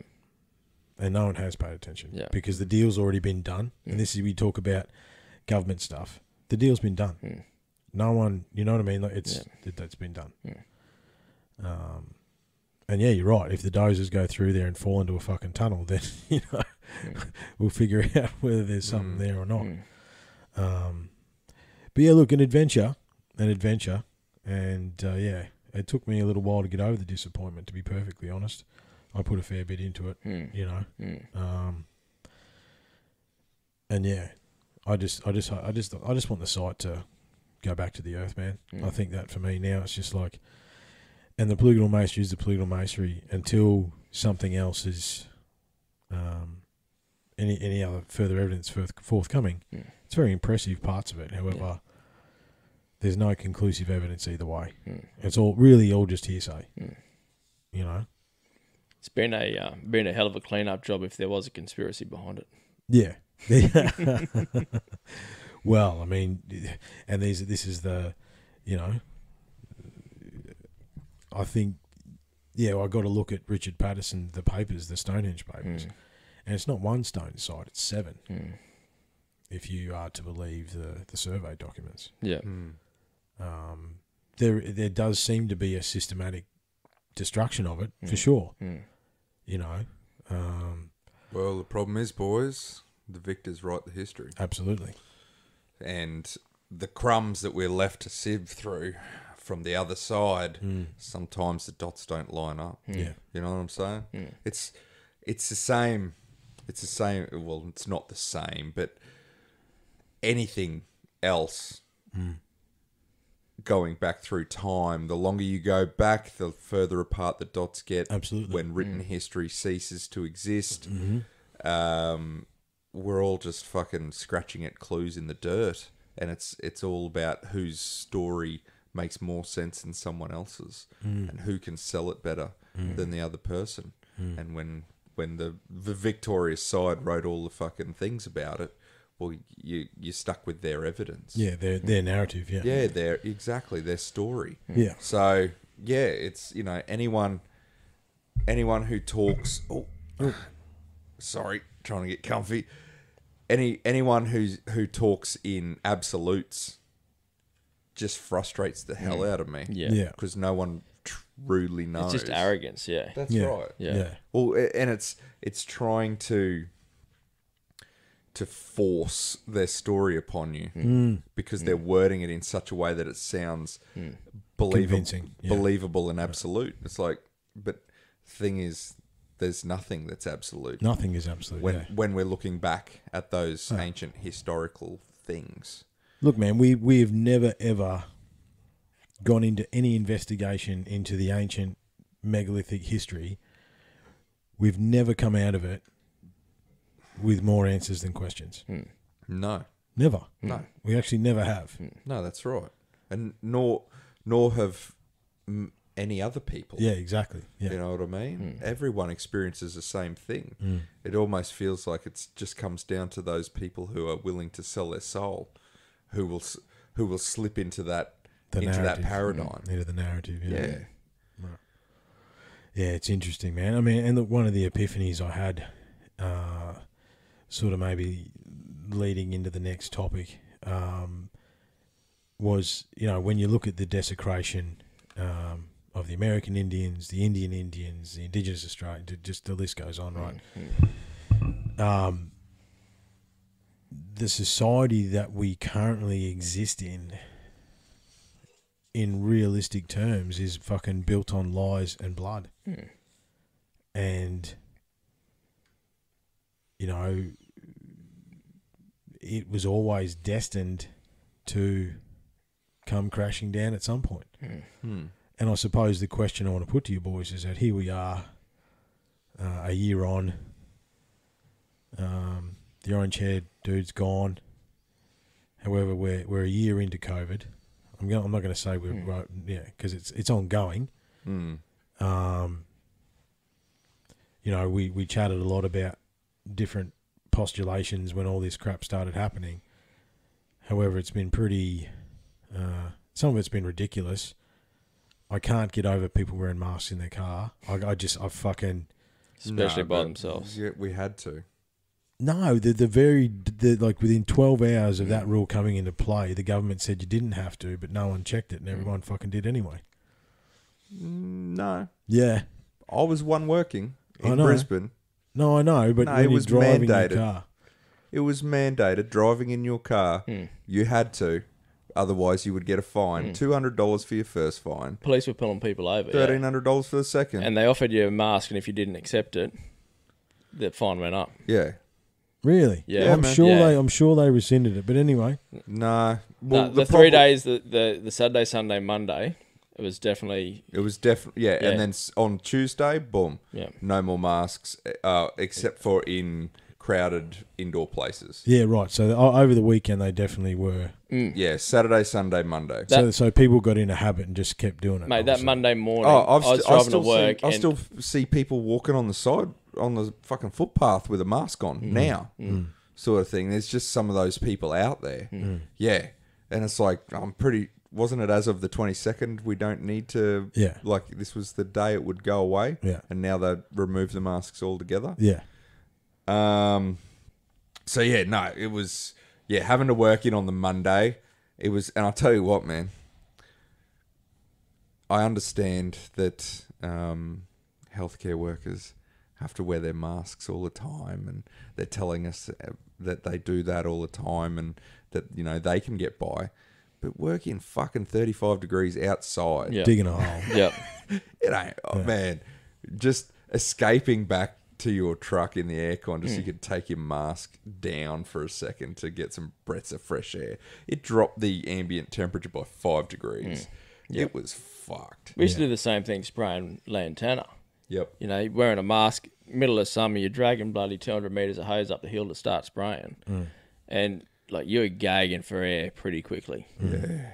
And no one has paid attention. Yeah. Because the deal's already been done. And this is, we talk about government stuff. The deal's been done. No one, you know what I mean? Like that's been done. And you're right. If the dozers go through there and fall into a fucking tunnel, then, we'll figure out whether there's something there or not. But look, an adventure. And, it took me a little while to get over the disappointment, to be perfectly honest. I put a fair bit into it, and I just want the site to go back to the earth, man. I think that for me now, it's just like, and the polygonal masonry is the polygonal masonry until something else is, any other further evidence forthcoming. It's very impressive parts of it. However, there's no conclusive evidence either way. It's all just hearsay. It's been a hell of a clean-up job if there was a conspiracy behind it. Yeah. Well, I mean, and this is the, I think, I got to look at Richard Patterson, the papers, the Stonehenge papers, and it's not one stone site, it's 7. If you are to believe the survey documents. Yeah. There does seem to be a systematic destruction of it, for sure. Well, the problem is, boys, the victors write the history. Absolutely. And the crumbs that we're left to sieve through from the other side, sometimes the dots don't line up. Yeah. You know what I'm saying? It's the same. It's the same. Well, it's not the same, but anything else going back through time, the longer you go back, the further apart the dots get. Absolutely. When written history ceases to exist, we're all just fucking scratching at clues in the dirt, and it's all about whose story makes more sense than someone else's, and who can sell it better than the other person. And when the victorious side wrote all the fucking things about it, well, you're stuck with their evidence. Yeah, their narrative, yeah. Yeah, their story. Yeah. So, it's, anyone who talks... Oh, sorry, trying to get comfy. Anyone who talks in absolutes just frustrates the hell out of me. Yeah. Because no one truly knows. It's just arrogance, yeah. That's right. Yeah. Well, and it's trying to force their story upon you because they're wording it in such a way that it sounds convincing, believable and absolute. It's like, but the thing is, there's nothing that's absolute. Nothing is absolute. When we're looking back at those ancient historical things. Look, man, we have never ever gone into any investigation into the ancient megalithic history we've never come out of it with more answers than questions. No. Never. No. We actually never have. No, that's right. And nor have any other people. Yeah, exactly. Yeah. You know what I mean? Everyone experiences the same thing. It almost feels like it just comes down to those people who are willing to sell their soul, who will slip into that that paradigm. Into the narrative. Yeah. Yeah. Right. Yeah, it's interesting, man. I mean, and one of the epiphanies I had, sort of maybe leading into the next topic, was, when you look at the desecration of the American Indians, the Indian Indians, the Indigenous Australians, just the list goes on, right? The society that we currently exist in realistic terms, is fucking built on lies and blood. And, it was always destined to come crashing down at some point. And I suppose the question I want to put to you boys is that here we are, a year on, the orange-haired dude's gone. However, we're a year into COVID. I'm not going to say we're because it's ongoing. We chatted a lot about different postulations when all this crap started happening. However, it's been pretty. Some of it's been ridiculous. I can't get over people wearing masks in their car. I fucking. Especially by themselves. Yeah, we had to. No, like within 12 hours of that rule coming into play, the government said you didn't have to, but no one checked it, and everyone fucking did anyway. No. Yeah. I was one working in Brisbane. No, I know, but when it was you're driving mandated. your car. It was mandated, driving in your car. You had to. Otherwise, you would get a fine. $200 for your first fine. Police were pulling people over. $1,300 for the second. And they offered you a mask, and if you didn't accept it, the fine went up. Yeah. Really? Yeah, I'm sure they rescinded it. But anyway. Nah. Well, the 3 days, the Saturday, Sunday, Monday, it was definitely... Yeah. And then on Tuesday, boom. Yeah. No more masks, except for in crowded indoor places. Yeah, right. So over the weekend, they definitely were. Yeah, Saturday, Sunday, Monday. So people got in a habit and just kept doing it. Mate, obviously. that Monday morning, I was driving to work. I still see people walking on the side, on the fucking footpath with a mask on now, sort of thing. There's just some of those people out there. Yeah. And it's like, wasn't it as of the 22nd, we don't need to, like this was the day it would go away. Yeah. And now they've removed the masks altogether. Yeah. So yeah, no, it was, having to work in on the Monday, it was, and I'll tell you what, man, I understand that, healthcare workers have to wear their masks all the time, and they're telling us that they do that all the time, and that, they can get by, but working fucking 35 degrees outside, digging a hole. Yep. It ain't, man, just escaping back to your truck in the aircon just so you could take your mask down for a second to get some breaths of fresh air. It dropped the ambient temperature by 5 degrees. It was fucked. We used to do the same thing, spraying lantana. Yep. Wearing a mask, middle of summer, you're dragging bloody 200 metres of hose up the hill to start spraying. And, you're gagging for air pretty quickly. Yeah.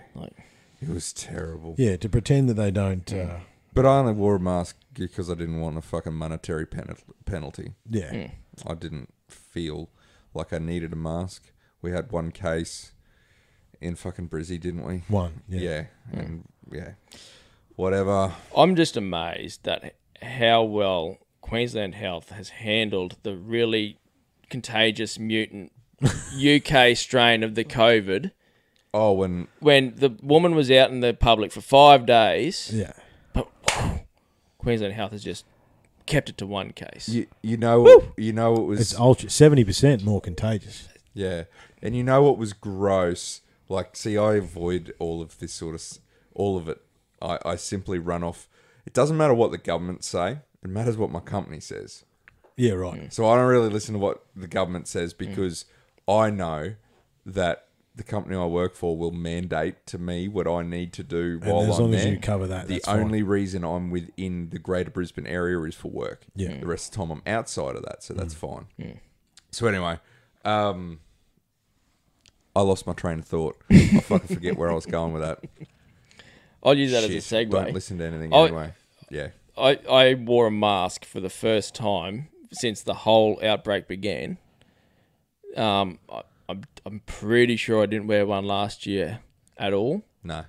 It was terrible. Yeah, to pretend that they don't... But I only wore a mask because I didn't want a fucking monetary penalty. Yeah. I didn't feel like I needed a mask. We had one case in fucking Brizzy, didn't we? One, Yeah. And, whatever. I'm just amazed at how well Queensland Health has handled the really contagious mutant UK strain of the COVID. Oh, when the woman was out in the public for 5 days. Yeah. But Queensland Health has just kept it to one case. You know it was... It's 70% more contagious. Yeah. And you know what was gross? See, I avoid all of this all of it. I simply run off. It doesn't matter what the government say. It matters what my company says. Yeah, right. So I don't really listen to what the government says because I know that the company I work for will mandate to me what I need to do And while as I'm long as there. you cover that, The that's fine. only reason I'm within the Greater Brisbane area is for work. Yeah. The rest of the time I'm outside of that, so that's fine. Mm. So anyway, I lost my train of thought. I fucking forget where I was going with that. I'll use that Shit, as a segue. Don't listen to anything I- anyway. Yeah. I wore a mask for the first time since the whole outbreak began. I'm pretty sure I didn't wear one last year at all. No.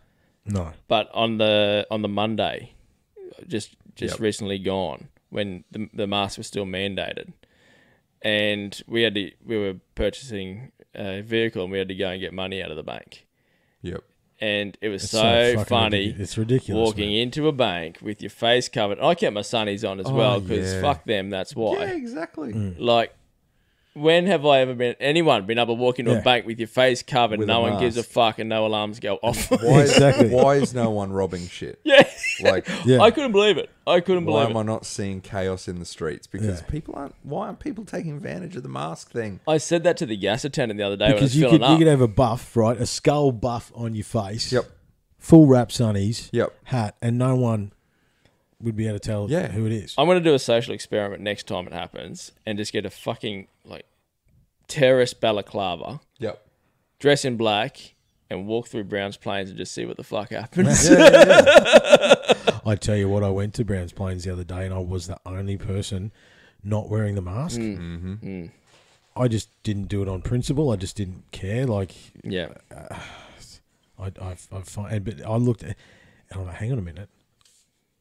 No. But on the Monday, just Yep. recently gone, when the mask was still mandated, and we were purchasing a vehicle and we had to go and get money out of the bank, Yep. and it was It's so fucking funny. ridiculous. It's ridiculous. Walking man. into a bank with your face covered. I kept my sunnies on as well because yeah. fuck them. That's why. Yeah, exactly. Like, when have I ever been able to walk into a Yeah. bank with your face covered, With no a one gives a mask. fuck, and no alarms go off? Why, Exactly. why is no one robbing shit? Yeah. Like, Yeah. I couldn't believe it. I couldn't why believe am it. I not seeing chaos in the streets? Because Yeah. why aren't people taking advantage of the mask thing? I said that to the gas attendant the other day Because when I was filling you up. could have a buff, right? A skull buff on your face. Yep. Full wrap sunnies. Yep. Hat, and no one would be able to tell Yeah. who it is. I'm going to do a social experiment next time it happens and just get a fucking, like, terrorist balaclava, Yep. dress in black, and walk through Browns Plains and just see what the fuck happens. I tell you what, I went to Browns Plains the other day, and I was the only person not wearing the mask. Mm-hmm. I just didn't do it on principle. I just didn't care. Like, Yeah. I find, but I looked at, and I'm like, hang on a minute.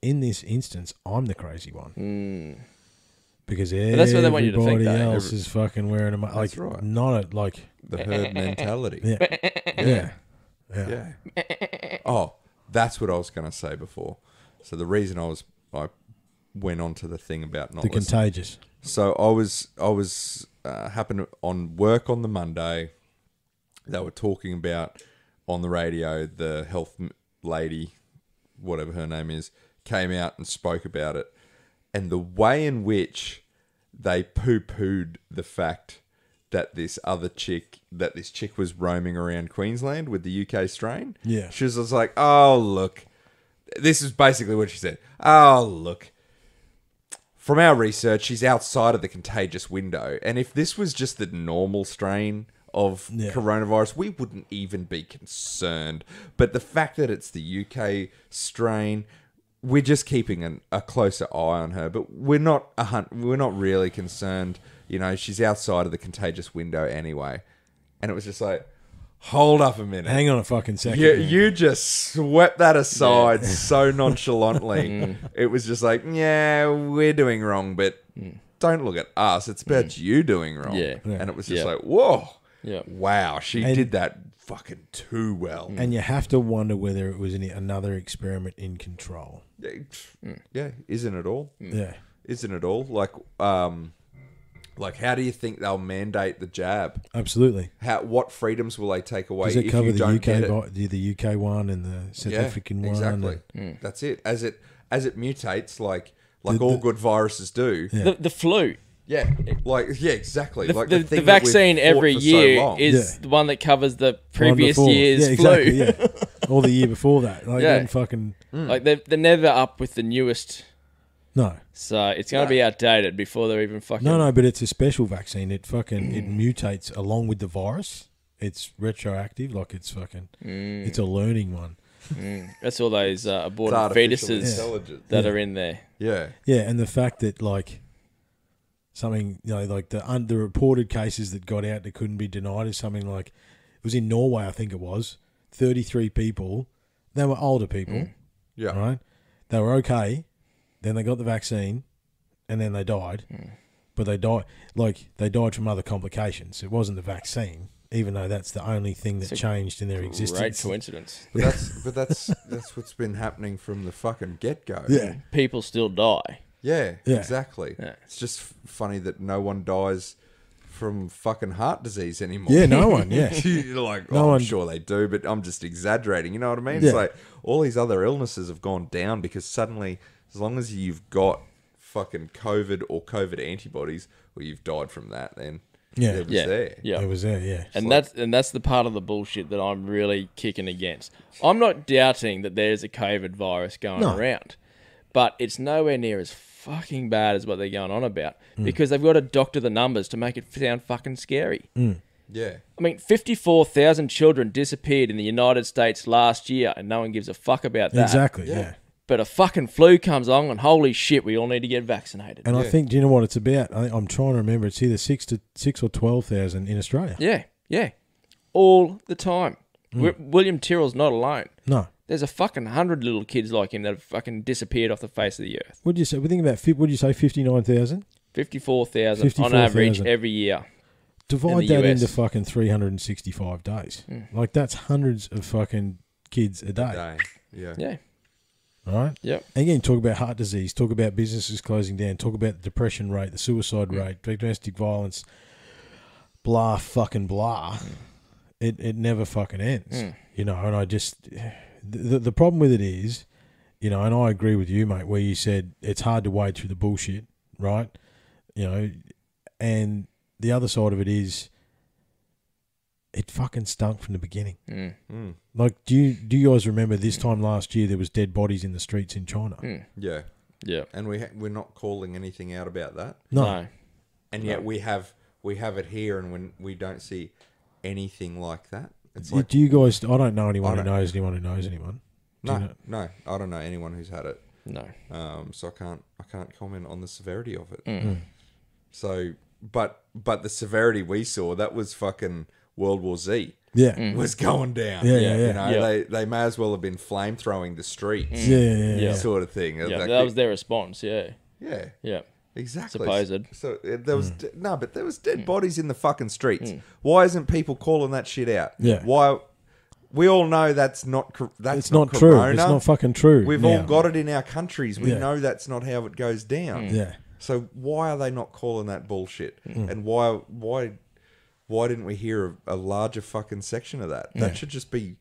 In this instance, I'm the crazy one because that's what they want you to think, everybody though. else is fucking wearing a mask. Like, That's right. not a, like, The herd mentality. yeah. Yeah. Oh, that's what I was going to say before. So the reason I went on to the thing about not The listening. contagious. So I was happened on work on the Monday. They were talking about on the radio. The health lady, whatever her name is, came out and spoke about it, and the way in which they poo-pooed the fact that this chick was roaming around Queensland with the UK strain. Yeah. She was just like, oh, look. This is basically what she said. Oh, look. From our research, she's outside of the contagious window. And if this was just the normal strain of coronavirus, we wouldn't even be concerned. But the fact that it's the UK strain, we're just keeping a closer eye on her. But we're not really concerned. You know, she's outside of the contagious window anyway. And it was just like, hold up a minute. Hang on a fucking second. You just swept that aside so nonchalantly. It was just like, yeah, we're doing wrong, but don't look at us. It's about you doing wrong. Yeah. And it was just Yeah. like, whoa. Yeah. Wow, she And- did that fucking too well. And you have to wonder whether it was another experiment in control. Yeah, isn't it all? Yeah. Isn't it all? Like, how do you think they'll mandate the jab? Absolutely. What freedoms will they take away Does it if cover you the don't UK get it? the UK one and the South African one? exactly. and- That's it. As it mutates, like all good viruses do. Yeah. The flu. Yeah, exactly. The, like the, thing the that we've vaccine fought every for so year long. is Yeah. the one that covers the one previous before. year's exactly, flu. Yeah. Or the year before that. Like, Yeah. then fucking... Like they're never up with the newest, No. so it's going to be outdated before they're even fucking. No, but it's a special vaccine. It fucking... it mutates along with the virus. It's retroactive. Like, it's fucking... It's a learning one. That's all those aborted artificial fetuses intelligence. that are in there. Yeah, Yeah, and the fact that, like... Something, you know, like the reported cases that got out that couldn't be denied is something like... It was in Norway, I think it was. 33 people. They were older people. yeah. Right? They were okay. Then they got the vaccine, and then they died. But they died from other complications. It wasn't the vaccine, even though that's the only thing that changed in their Great existence. coincidence. But that's what's been happening from the fucking get go. Yeah. People still die. Yeah, Yeah. exactly. Yeah. It's just funny that no one dies from fucking heart disease anymore. Yeah, no one, yeah. You're like, No I'm one- sure they do, but I'm just exaggerating. You know what I mean? Yeah. It's like all these other illnesses have gone down because suddenly, as long as you've got fucking COVID or COVID antibodies, well, you've died from that then. Yeah. It was Yeah. there. Yeah. It was there, yeah. And like- that's the part of the bullshit that I'm really kicking against. I'm not doubting that there's a COVID virus going No. around, but it's nowhere near as fucking bad as what they're going on about because they've got to doctor the numbers to make it sound fucking scary. Yeah. I mean, 54,000 children disappeared in the United States last year, and no one gives a fuck about that. Exactly, yeah. But a fucking flu comes along, and holy shit, we all need to get vaccinated. And I think, do you know what it's about? I'm trying to remember. It's either 6 or 12,000 in Australia. Yeah. All the time. William Tyrrell's not alone. No. There's a fucking 100 little kids like him that have fucking disappeared off the face of the earth. What did you say? We think about, what did you say, 59,000? 54,000 on average every year. Divide the that US. into fucking 365 days. Like, that's hundreds of fucking kids a day. Yeah. Yeah. All right? Yep. Again, talk about heart disease, talk about businesses closing down, talk about the depression rate, the suicide rate, domestic violence, blah, fucking blah. It never fucking ends. You know, and I just... The problem with it is, you know, and I agree with you, mate, where you said it's hard to wade through the bullshit, right? You know, and the other side of it is it fucking stunk from the beginning. Like, do you guys remember this time last year there was dead bodies in the streets in China? Yeah. Yeah. And we're not calling anything out about that. No. And yet we have it here, and when we don't see anything like that, it's like, Do you guys... I don't know anyone who knows anyone who knows anyone. Do you know? no, I don't know anyone who's had it. No. So I can't comment on the severity of it. So, but the severity we saw, that was fucking World War Z. Yeah. Was going down. Yeah. You know, they may as well have been flame throwing the streets. Yeah. Sort of thing. Yeah, Like, that was their response, yeah. Yeah. Yeah. Exactly. Supposed. So there was but there was dead bodies in the fucking streets. Why isn't people calling that shit out? Yeah. Why? We all know that's not It's not true. corona. It's not fucking true. We've now. all got it in our countries. We Yeah. know that's not how it goes down. Yeah. So why are they not calling that bullshit? And why didn't we hear a larger fucking section of that? That should just be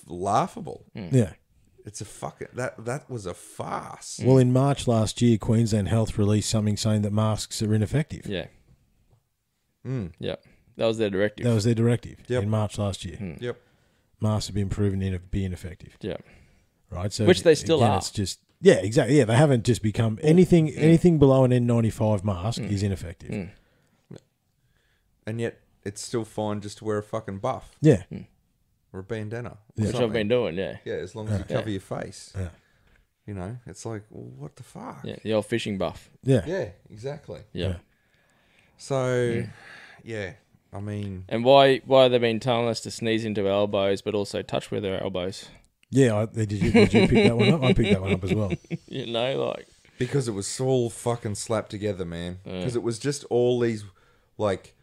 laughable. Yeah. It's a fucking that was a farce. Well, in March last year, Queensland Health released something saying that masks are ineffective. Yeah. Yeah. That was their directive. That was their directive Yep. in March last year. Yep. Masks have been proven to be ineffective. Yeah. Right. So Which they still again, are. It's just exactly. Yeah, they haven't just become anything below an N95 mask is ineffective. And yet it's still fine just to wear a fucking buff Yeah. or a bandana. Or Which I've something. been doing, yeah. Yeah, as long as you cover your face. Yeah. You know, it's like, well, what the fuck? Yeah. The old fishing buff. Yeah. Yeah, exactly. Yeah. So, yeah, I mean, And why have they been telling us to sneeze into elbows but also touch with our elbows? Yeah. Did you pick that one up? I picked that one up as well. You know, like... because it was all fucking slapped together, man. Because it was just all these, like,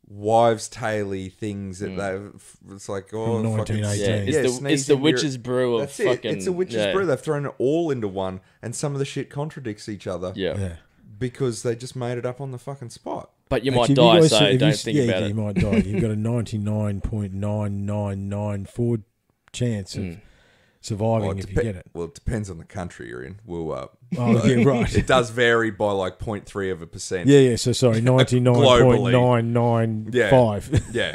wives' tale-y things that it's like, oh, From fucking 1918. Yeah, sneeze it's the into your- witch's brew of That's fucking... it. It's a witch's brew. They've thrown it all into one, and some of the shit contradicts each other. Yeah. Yeah. Because they just made it up on the fucking spot. But you Actually, might die, guys- so if don't think about you it. might die. You've got a 99.9994 chance of surviving if you get it. Well, it depends on the country you're in. We'll, Oh, yeah, right. it does vary by like 0.3%. Yeah. So sorry, 99.995. Yeah.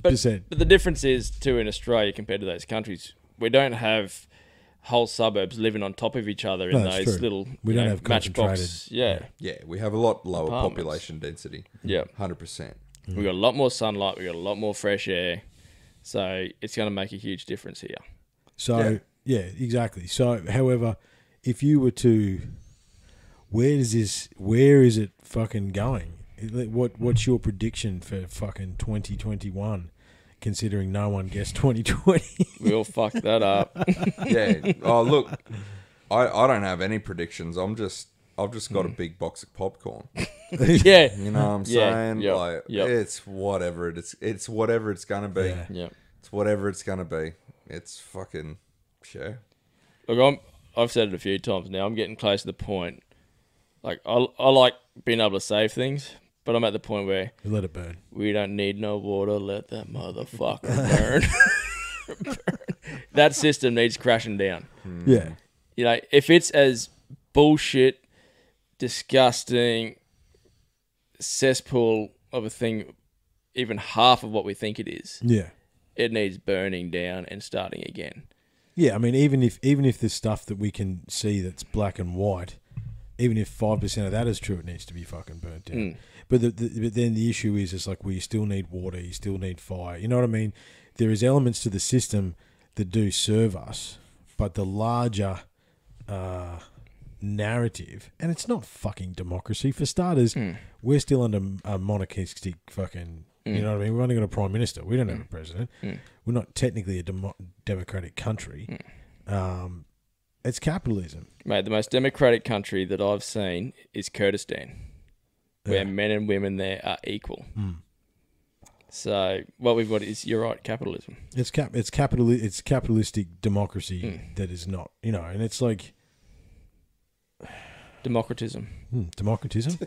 percent. But the difference is, too, in Australia compared to those countries, we don't have whole suburbs living on top of each other in No, that's those true. little We don't have matchbox. concentrated- Yeah. Yeah, we have a lot lower Apartments. population density. Yeah. 100%. We got a lot more sunlight. We got a lot more fresh air. So it's going to make a huge difference here. So yeah, exactly. So, however, if you were to, where is it fucking going? What's your prediction for fucking 2021? Considering no one guessed 2020. We all fucked that up. Yeah. Oh, look, I don't have any predictions. I've just got a big box of popcorn. Yeah. You know what I'm Yeah, saying? yep, Like, yep. it's whatever it's whatever it's gonna be. Yeah. Yeah. It's whatever it's gonna be. It's fucking sure. Look, I've said it a few times now. I'm getting close to the point. Like, I like being able to save things, but I'm at the point where Let it burn. we don't need no water. Let that motherfucker burn. That system needs crashing down. Yeah. You know, if it's as bullshit, disgusting, cesspool of a thing even half of what we think it is, Yeah. it needs burning down and starting again. Yeah, I mean, even if there's stuff that we can see that's black and white, even if 5% of that is true, it needs to be fucking burnt down. But but then the issue is, it's like, well, you still need water, you still need fire. You know what I mean? There is elements to the system that do serve us, but the larger narrative, and it's not fucking democracy. For starters, we're still under a monarchistic fucking... You know what I mean? We've only got a prime minister. We don't have a president. We're not technically a democratic country. It's capitalism. Mate, the most democratic country that I've seen is Kurdistan, where men and women there are equal. So what we've got is, you're right, capitalism. It's capitalistic democracy that is not, and it's like... Democratism. Democratism?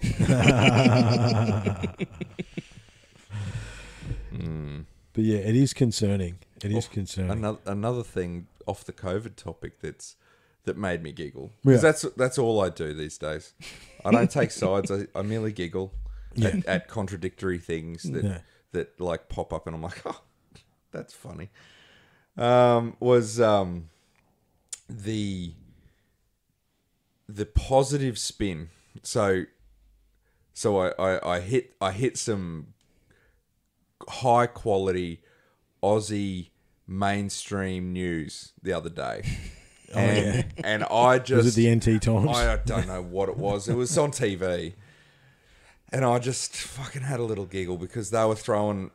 But yeah, it is concerning. It is concerning. Another thing off the COVID topic that made me giggle, Yeah. because that's all I do these days. I don't take sides. I merely giggle at contradictory things that like pop up, and I'm like, oh, that's funny. Was the positive spin. So I hit some high quality Aussie mainstream news the other day. And I just... Was it the NT Times? I don't know what it was. It was on TV. And I just fucking had a little giggle because they were throwing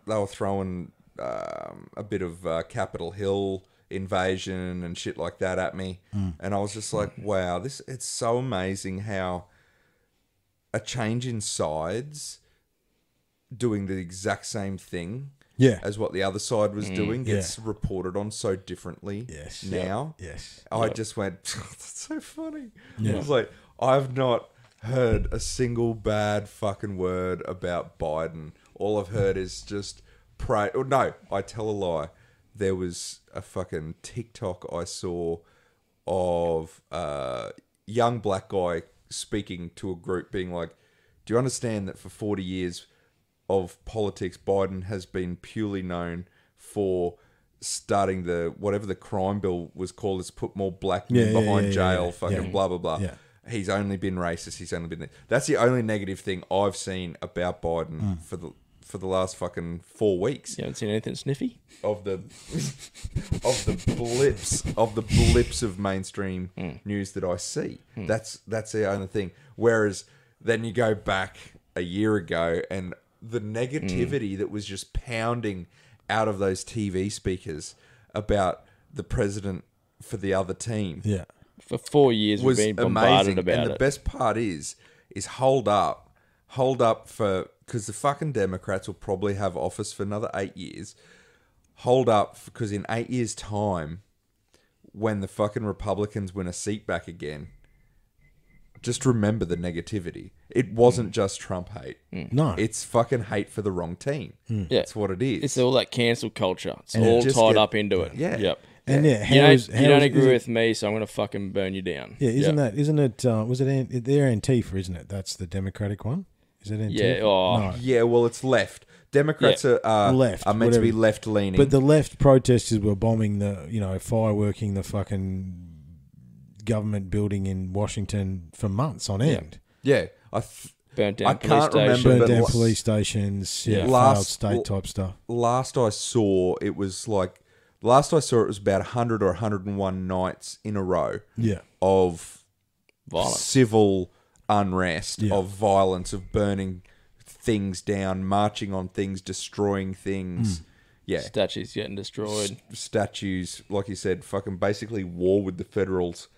a bit of Capitol Hill invasion and shit like that at me. And I was just like, wow, it's so amazing how a change in sides doing the exact same thing as what the other side was doing gets reported on so differently now. Yes. I just went, that's so funny. I was like, I've not heard a single bad fucking word about Biden. All I've heard is just pray. Oh, no, I tell a lie. There was a fucking TikTok I saw of a young black guy speaking to a group being like, do you understand that for 40 years of politics, Biden has been purely known for starting whatever the crime bill was called, is put more black men behind jail, blah, blah, blah. Yeah. He's only been racist. He's only been... That's the only negative thing I've seen about Biden for the last fucking 4 weeks. You haven't seen anything sniffy? Of the blips of mainstream news that I see. That's the only thing. Whereas then you go back a year ago and the negativity that was just pounding out of those TV speakers about the president for the other team. Yeah. For 4 years we've been bombarded about it. And the best part is hold up for... Because the fucking Democrats will probably have office for another 8 years. Hold up, because in 8 years' time, when the fucking Republicans win a seat back again, just remember the negativity. It wasn't just Trump hate. No. It's fucking hate for the wrong team. Yeah. That's what it is. It's all that cancel culture. It's all tied up into it. Yeah. Yep. And you don't agree with me, so I'm going to fucking burn you down. Yeah, isn't it, was it, they're Antifa, isn't it? That's the Democratic one? Is it Antifa? Yeah, No. Yeah, well, it's left. Democrats are left, are meant to be whatever. left-leaning. But the left protesters were bombing fireworking the fucking government building in Washington for months on end. Yeah. Burnt down I police can't remember, stations. Burned but down police stations, failed Last- state type stuff. Last I saw, it was about 100 or 101 nights in a row Yeah. of Violence. civil unrest, Yeah. of violence, of burning things down, marching on things, destroying things. Yeah. Statues getting destroyed. Statues, like you said, fucking basically war with the Federals,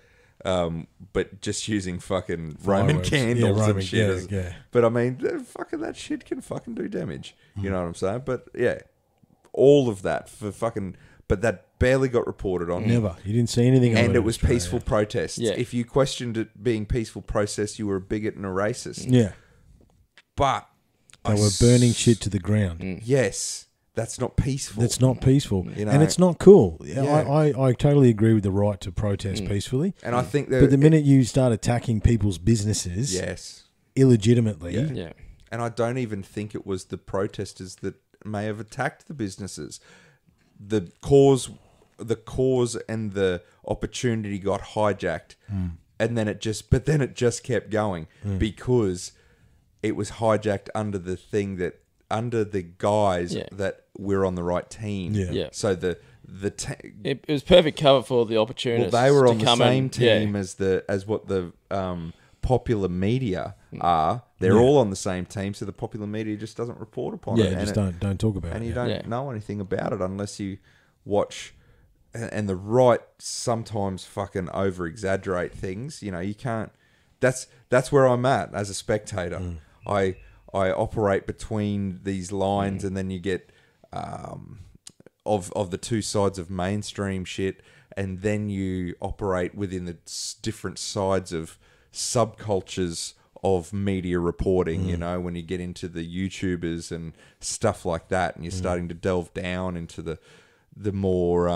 but just using fucking Roman Fireworks. candles Yeah, and Roman- shit. yeah. But I mean, that shit can fucking do damage. You know what I'm saying? But yeah, all of that for fucking... But that barely got reported on. Never. You didn't see anything on And it was Australia. peaceful protests. Yeah. If you questioned it being peaceful protests, you were a bigot and a racist. Yeah. But... They were burning shit to the ground. Yes. That's not peaceful. That's not peaceful. You know? And it's not cool. Yeah. I totally agree with the right to protest peacefully. And I think that... But the minute you start attacking people's businesses Yes. illegitimately... Yeah. Yeah. And I don't even think it was the protesters that may have attacked the businesses. The cause and the opportunity got hijacked, and then it just kept going because it was hijacked under the guise that we're on the right team. So it was perfect cover for the opportunists. Well, they were on the same team as what the popular media are. They're all on the same team, so the popular media just doesn't report upon it. Yeah, just don't talk about it. And you don't know anything about it unless you watch. And the right sometimes fucking over exaggerate things. You know, you can't. That's where I'm at as a spectator. I operate between these lines, and then you get of the two sides of mainstream shit, and then you operate within the different sides of subcultures of media reporting. You know, when you get into the YouTubers and stuff like that, and you're starting to delve down into the more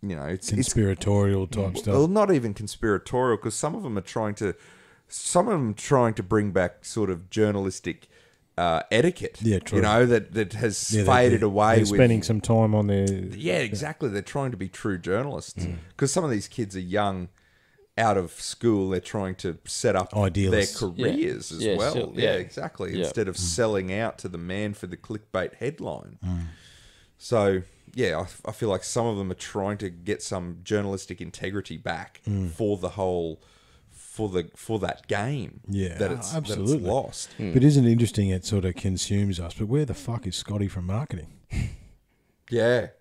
it's conspiratorial type stuff. Well, not even conspiratorial, because some of them trying to bring back sort of journalistic etiquette. Yeah, true. You know, that has faded away. They're spending some time on their... Yeah, exactly. They're trying to be true journalists. Because some of these kids are young, out of school. They're trying to set up idealists. Their careers as well. Exactly. Instead of selling out to the man for the clickbait headline. So... Yeah, I feel like some of them are trying to get some journalistic integrity back for the whole, for that game. Yeah, that it's lost. But isn't it interesting? It sort of consumes us. But where the fuck is Scotty from marketing? Yeah,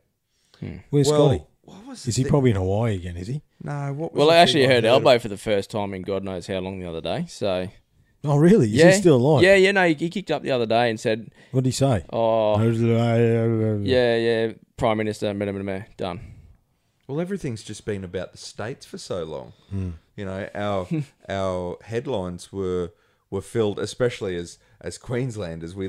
where's Scotty? Is he probably in Hawaii again? Is he? No. Well, I actually heard Elbow for the first time in God knows how long the other day. So. Oh, really? Is he still alive? Yeah. No, he kicked up the other day and said... What did he say? Oh... Prime Minister, done. Well, everything's just been about the states for so long. You know, our headlines were filled, especially as Queenslanders. We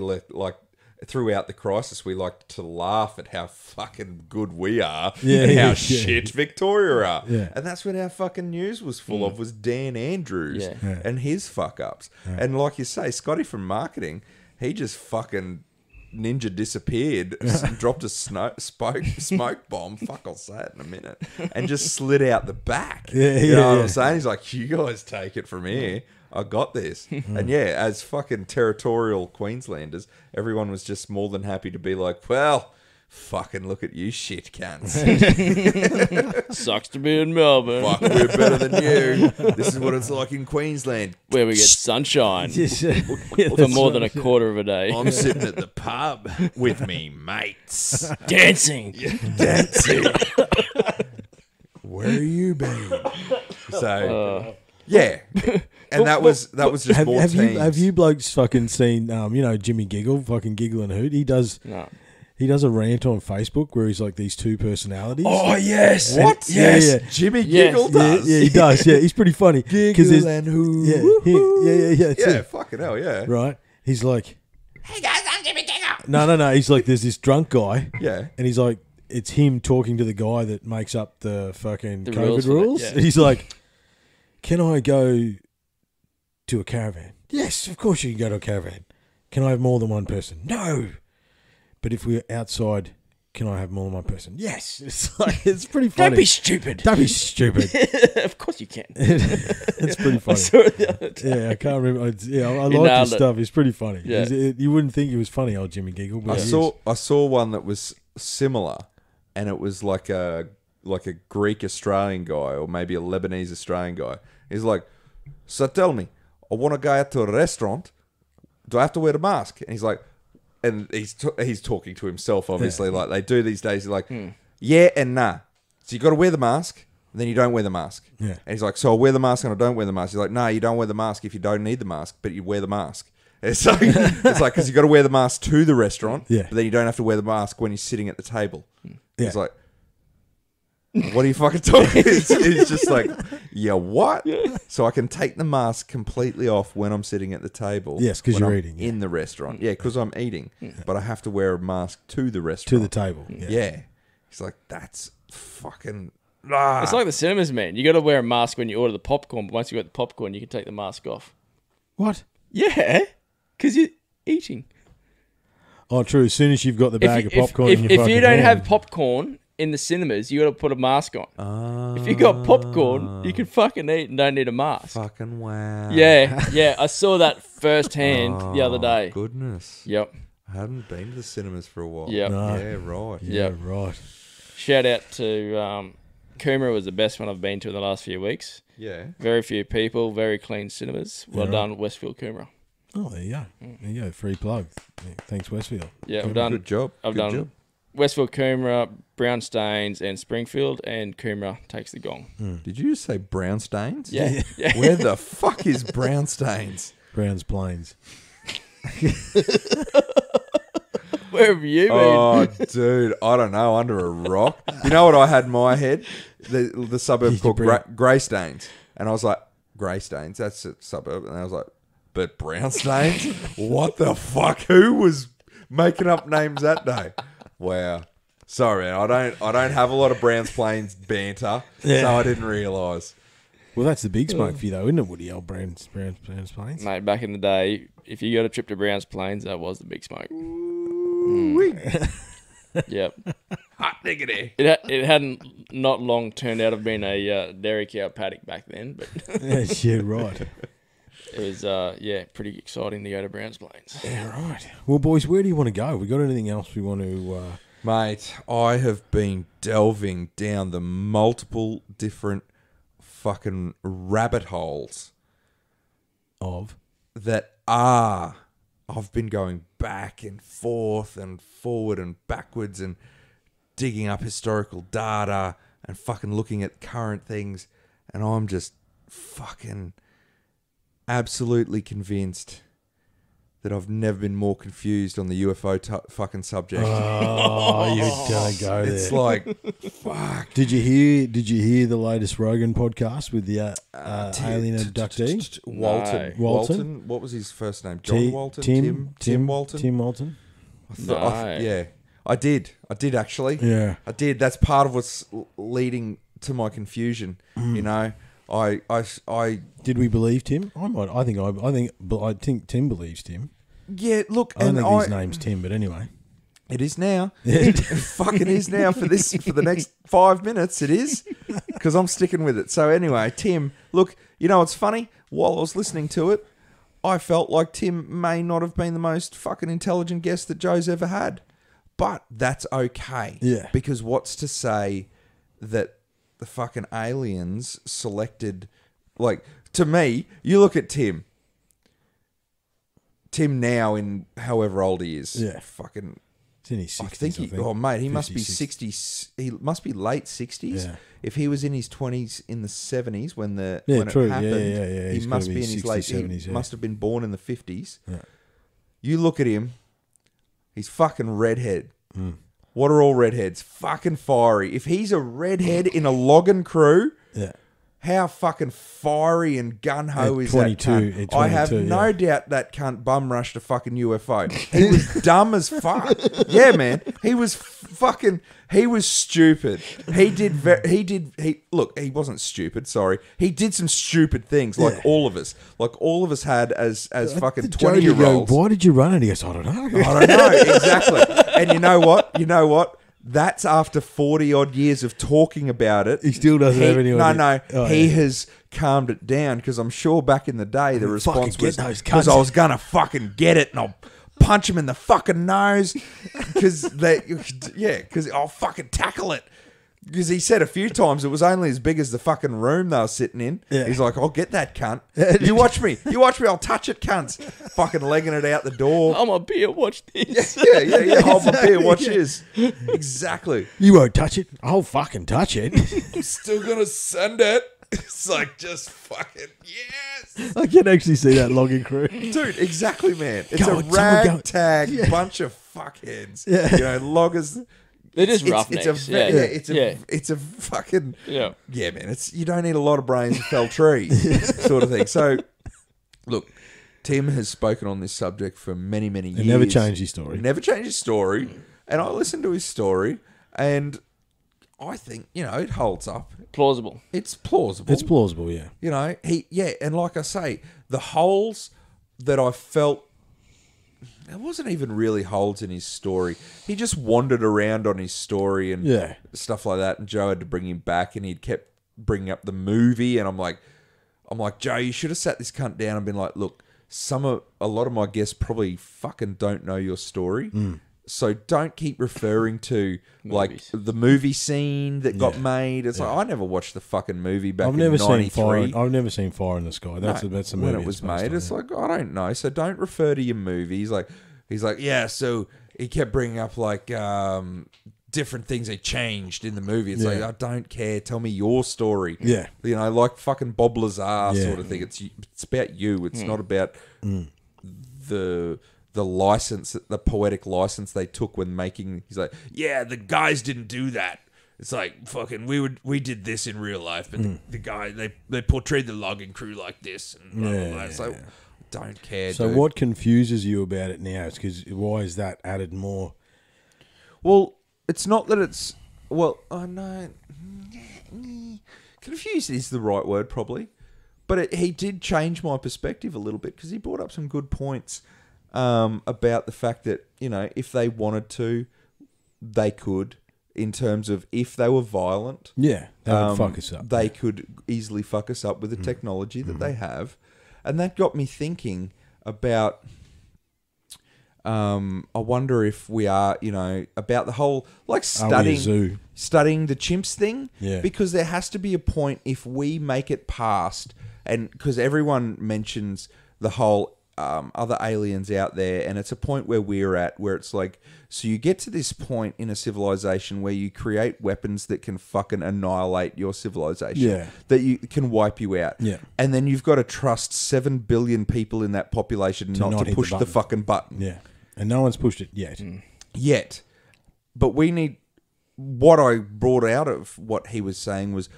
throughout the crisis, we liked to laugh at how fucking good we are and how shit Victoria are. Yeah. And that's what our fucking news was full of, was Dan Andrews and his fuck-ups. Yeah. And like you say, Scotty from marketing, he just fucking ninja disappeared, dropped a smoke bomb, I'll say it in a minute, and just slid out the back. You know what I'm saying? He's like, you guys take it from here. I got this. And as fucking territorial Queenslanders, everyone was just more than happy to be like, well, fucking look at you shit cunts. Sucks to be in Melbourne. Fuck, we're better than you. This is what it's like in Queensland. Where we get sunshine for more than a quarter of a day. I'm sitting at the pub with me mates. Dancing. Dancing. Where you been? So... yeah, and that was just more teams. Have you blokes fucking seen Jimmy Giggle, fucking Giggle and Hoot? He does a rant on Facebook where he's like these two personalities. Oh yes, what? Yes, Jimmy Giggle does. Yeah, he does. Yeah, he's pretty funny. Giggle and Hoot. Yeah. Fucking hell, yeah. Right. He's like, hey guys, I'm Jimmy Giggle. No. He's like, there's this drunk guy. Yeah, and he's like, it's him talking to the guy that makes up the fucking COVID rules. Yeah. He's like, can I go to a caravan? Yes, of course you can go to a caravan. Can I have more than one person? No. But if we're outside, can I have more than one person? Yes. It's pretty funny. Don't be stupid. Don't be stupid. Of course you can. It's pretty funny. I saw it the other day. Yeah, I can't remember. I like his stuff. It's pretty funny. Yeah. You wouldn't think he was funny, old Jimmy Giggle. But I saw one that was similar, and it was like a Greek Australian guy, or maybe a Lebanese Australian guy. He's like, so tell me, I want to go out to a restaurant. Do I have to wear a mask? And he's like, and he's talking to himself, obviously, like they do these days. He's like, yeah and nah. So you got to wear the mask, and then you don't wear the mask. Yeah. And he's like, so I wear the mask and I don't wear the mask. He's like, no, you don't wear the mask if you don't need the mask, but you wear the mask. It's like because you got to wear the mask to the restaurant, but then you don't have to wear the mask when you're sitting at the table. Yeah. It's like, what are you fucking talking? It's just like, yeah, what? So I can take the mask completely off when I'm sitting at the table. Yes, because you're eating. In the restaurant. Yeah, because I'm eating. But I have to wear a mask to the restaurant. To the table. Yeah. He's like, that's fucking... It's like the cinemas, man. You got to wear a mask when you order the popcorn, but once you got the popcorn, you can take the mask off. What? Yeah, because you're eating. Oh, true. As soon as you've got the bag of popcorn if in your you fucking don't hand. have popcorn in the cinemas, you got to put a mask on. If you got popcorn, you can fucking eat and don't need a mask. Fucking wow. Yeah. I saw that firsthand the other day. Goodness. Yep. I hadn't been to the cinemas for a while. Yep. No. Yeah, right. Yeah, Yep. right. Shout out to Coomera was the best one I've been to in the last few weeks. Yeah. Very few people, very clean cinemas. Well Yeah. done, Westfield Coomera. Oh, there you go. There you go. Free plug. Yeah, thanks, Westfield. Yeah, I've done. Good job. I've Good done job. Westfield Coomera, Brownstains, and Springfield, and Coomera takes the gong. Did you just say Brownstains? Yeah. Yeah. Where the fuck is Brownstains? Browns Plains. Where have you been? Oh, dude, I don't know. Under a rock. You know what I had in my head? The suburb called Greystanes, and I was like, Greystanes. That's a suburb, and I was like, but Brownstains? What the fuck? Who was making up names that day? Wow. Sorry, man. I don't have a lot of Browns Plains banter, so I didn't realise. Well, that's the big smoke for you, though, isn't it, Woody? Old Browns Plains. Mate, back in the day, if you got a trip to Browns Plains, that was the big smoke. Yep. Hot diggity. It hadn't not long turned out of being a dairy cow paddock back then, but Yeah, right. it was pretty exciting to go to Browns Plains. Yeah, right. Well, boys, where do you want to go? We got anything else we want to... Mate, I have been delving down the multiple different fucking rabbit holes of? that are... I've been going back and forth and forward and backwards and digging up historical data and fucking looking at current things, and I'm just fucking absolutely convinced that I've never been more confused on the UFO fucking subject. Oh, you don't go there. It's like, fuck. Did you hear the latest Rogan podcast with the alien abductee? Walton. No. Walton. What was his first name? John Walton? Tim Walton? Tim Walton? Yeah. I did actually. Yeah. I did. That's part of what's leading to my confusion. You know, I Did we believe Tim? I think Tim believes Tim. yeah. Look, I don't and think his name's Tim, but anyway. it is now. It fucking is now for the next 5 minutes. It is because I'm sticking with it. So anyway, Tim. Look, you know what's funny? While I was listening to it, I felt like Tim may not have been the most fucking intelligent guest that Joe's ever had, but that's okay. Yeah. Because what's to say that the fucking aliens selected, like, to me, you look at Tim now in however old he is. Yeah. Fucking, It's in his 60s, I think oh mate, he must be 50, 60s. He must be late 60s. Yeah. If he was in his 20s in the 70s when Yeah, when true. it Yeah, happened, yeah. he He's must gotta be in his 60s, late 70s, He yeah. must have been born in the 50s. Yeah. You look at him, he's fucking redhead. What are all redheads? Fucking fiery. If he's a redhead in a logging crew, Yeah. how fucking fiery and gun-ho At is 22, that cunt? at I have 22, no yeah. doubt that cunt bum rushed a fucking UFO. He was dumb as fuck. Yeah, man. He was stupid. Look, he wasn't stupid, sorry. He did some stupid things like all of us. Like all of us had as fucking Joe, you go, 20-year-olds. why did you run it? He goes, I don't know. I don't know, exactly. And you know what? That's after 40 odd years of talking about it. He still doesn't have any idea. No. Oh, he yeah. has calmed it down because I'm sure back in the day the response Fucking was get those because cunts. I was gonna fucking get it and I'll punch him in the fucking nose because I'll fucking tackle it. Because he said a few times it was only as big as the fucking room they were sitting in. Yeah. He's like, I'll get that cunt. You watch me, I'll touch it, cunts. Fucking legging it out the door. I'm a beer, watch this. Yeah. Hold my beer, watch this. Exactly. You won't touch it. I'll fucking touch it. I'm still gonna send it. It's like just fucking yes. I can actually see that logging crew. Dude, exactly, man. It's Go a on, someone go- ragtag bunch of fuckheads. Yeah. You know, loggers. They're just It's roughnecks. it's a fucking Yeah. yeah, man. It's you don't need a lot of brains to fell trees, sort of thing. So, look, Tim has spoken on this subject for many years. He never changed his story. Never changed his story, and I listened to his story, and I think it holds up. Plausible. It's plausible. It's plausible, yeah. And like I say, the holes that I felt there wasn't even really holes in his story. He just wandered around on his story and stuff like that. And Joe had to bring him back, and he'd kept bringing up the movie. And I'm like, Joe, you should have sat this cunt down and been like, look, a lot of my guests probably fucking don't know your story. So don't keep referring to like the movie scene that got made. It's like, I never watched the fucking movie back in 93. I've never seen Fire in the Sky. That's the movie when it was made. It's like, I don't know. So don't refer to your movie. He's like, yeah. So he kept bringing up like different things they changed in the movie. It's like, I don't care. Tell me your story. Yeah. You know, like fucking Bob Lazar sort of thing. It's about you. It's not about the license, the poetic license they took when making. He's like, yeah, the guys didn't do that. It's like, fucking, we did this in real life, but the guy, they portrayed the logging crew like this. And blah, blah, blah. It's like, don't care. So dude. what confuses you about it now? Because why is that added more? Well, it's not that it's, well, I know, confused is the right word probably, but he did change my perspective a little bit because he brought up some good points about the fact that, you know, if they wanted to, they could, in terms of if they were violent. Yeah, they would fuck us up. They could easily fuck us up with the technology that they have. And that got me thinking about, I wonder if we are, you know, about the whole, like studying the chimps thing. Yeah. Because there has to be a point if we make it past, and because everyone mentions the whole other aliens out there, and it's a point where we're at where it's like, so you get to this point in a civilization where you create weapons that can fucking annihilate your civilization, that you can wipe you out, and then you've got to trust 7 billion people in that population not to push the fucking button, and no one's pushed it yet. But we need, what I brought out of what he was saying was,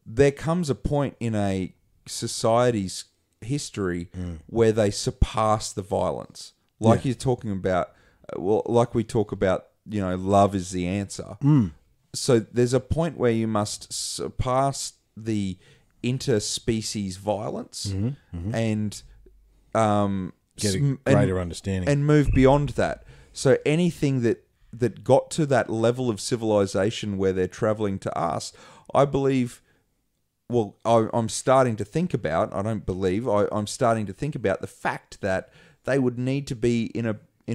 there comes a point in a society's history where they surpass the violence, like you're talking about. Well, like we talk about, you know, love is the answer. So there's a point where you must surpass the interspecies violence and get a greater understanding and move beyond that. So anything that got to that level of civilization where they're traveling to us, I believe. Well, I'm starting to think about. I'm starting to think about the fact that they would need to be in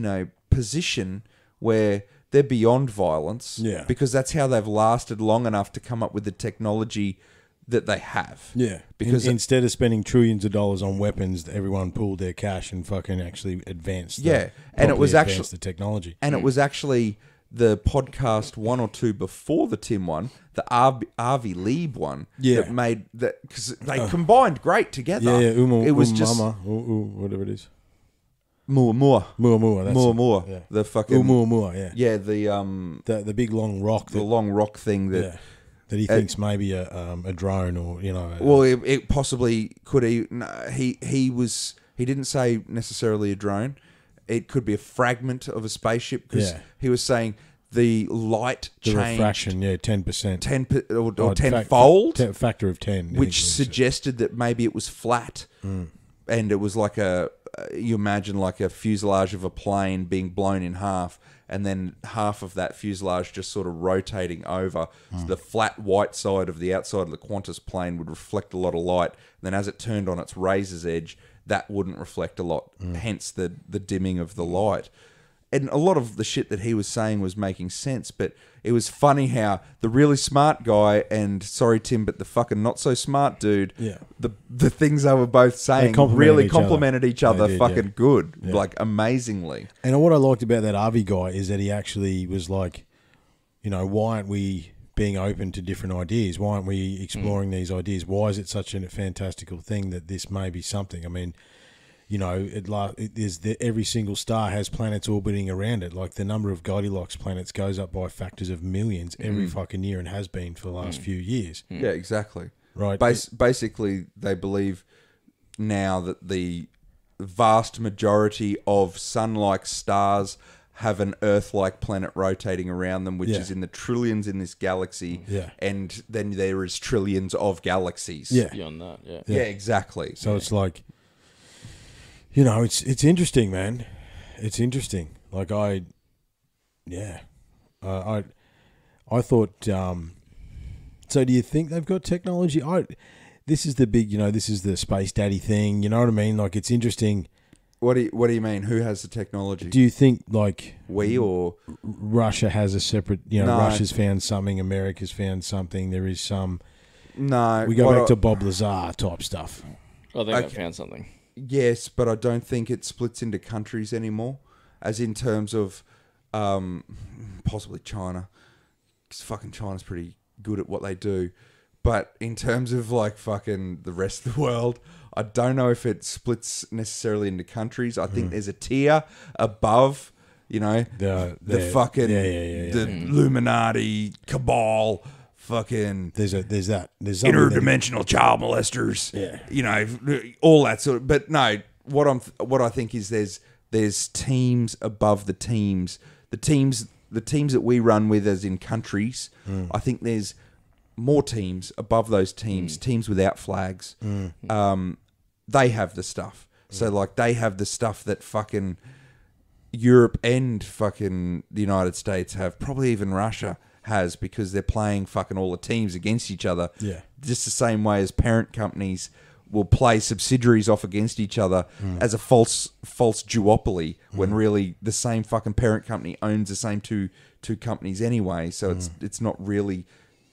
a position where they're beyond violence. Yeah. Because that's how they've lasted long enough to come up with the technology that they have. Yeah. Because instead of spending trillions of dollars on weapons, everyone pooled their cash and fucking actually advanced. And it was actually the technology. And it was actually the podcast one or two before the Tim one, the Avi Lieb one, that made that, because they combined great together. It was just whatever it is. Muamua. Yeah. The fucking Muamua. Yeah, the big long rock. The long rock thing that he thinks maybe a drone, or, you know. Well, it possibly could. He didn't say necessarily a drone. It could be a fragment of a spaceship, because he was saying the light changed. Refraction, 10%. Or tenfold. Factor of 10. Which suggested that maybe it was flat. And it was like you imagine like a fuselage of a plane being blown in half, and then half of that fuselage just sort of rotating over. So the flat white side of the outside of the Qantas plane would reflect a lot of light. And then as it turned on its razor's edge, that wouldn't reflect a lot, hence the dimming of the light. And a lot of the shit that he was saying was making sense, but it was funny how the really smart guy and, sorry Tim, but the fucking not so smart dude, the things they were both saying really complemented each other fucking good, like amazingly. And what I liked about that Avi guy is that he actually was like, you know, why aren't we being open to different ideas? Why aren't we exploring these ideas? Why is it such a fantastical thing that this may be something? I mean, you know, every single star has planets orbiting around it. Like, the number of Goldilocks planets goes up by factors of millions every fucking year, and has been for the last few years. Yeah, exactly. Right. Basically, they believe now that the vast majority of sun-like stars have an Earth-like planet rotating around them, which is in the trillions in this galaxy. Yeah. And then there is trillions of galaxies. Yeah. Beyond that, Yeah, exactly. So it's like, you know, it's interesting, man. it's interesting. Like I thought. So do you think they've got technology? This is the big, this is the space daddy thing. You know what I mean? Like it's interesting. What do you mean? Who has the technology? Do you think like we or Russia has a separate? No. Russia's found something. America's found something. There is some. No, We go back to Bob Lazar type stuff. I think I found something. Yes, but I don't think it splits into countries anymore, as in terms of possibly China, because fucking China's pretty good at what they do. But in terms of like fucking the rest of the world, I don't know if it splits necessarily into countries. I think there's a tier above, the fucking the Illuminati cabal. Fucking there's interdimensional child molesters, all that sort of. But no, what I think is there's teams above the teams. The teams that we run with, as in countries. I think there's more teams above those teams. Teams without flags. They have the stuff. So like they have the stuff that fucking Europe and fucking the United States have. Probably even Russia has, because they're playing fucking all the teams against each other. Yeah. Just the same way as parent companies will play subsidiaries off against each other as a false duopoly, when really the same fucking parent company owns the same two companies anyway. So it's not really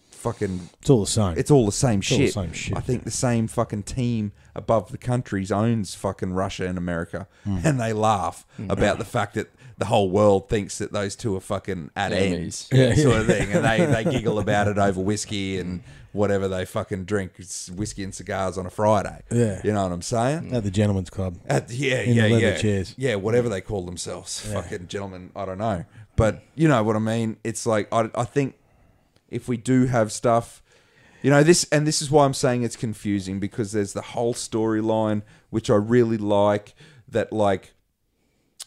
fucking. It's all the same. It's all the same It's all shit. the same shit, I think the same fucking team above the countries owns fucking Russia and America, and they laugh about the fact that the whole world thinks that those two are fucking at ends, sort of thing, and they giggle about it over whiskey and whatever they fucking drink. It's whiskey and cigars on a Friday. Yeah. You know what I'm saying? At the gentleman's club. In the leather chairs. Yeah, whatever they call themselves. Fucking gentlemen, I don't know. But you know what I mean? It's like, I think if we do have stuff, this is why I'm saying it's confusing, because there's the whole storyline, which I really like, that like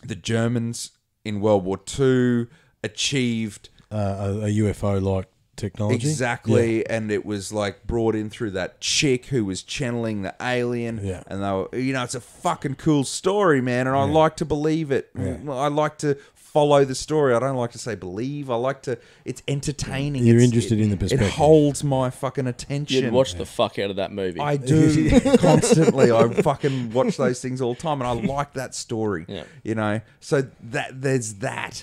the Germans in World War II achieved a UFO-like technology. Exactly, and it was like brought in through that chick who was channeling the alien. Yeah. And they were, it's a fucking cool story, man, and I like to believe it. Yeah. I like to follow the story. I don't like to say believe. I like to. It's entertaining. You're interested in the perspective. It holds my fucking attention. You'd watch the fuck out of that movie. I do constantly. I fucking watch those things all the time, and I like that story. Yeah. So that there's that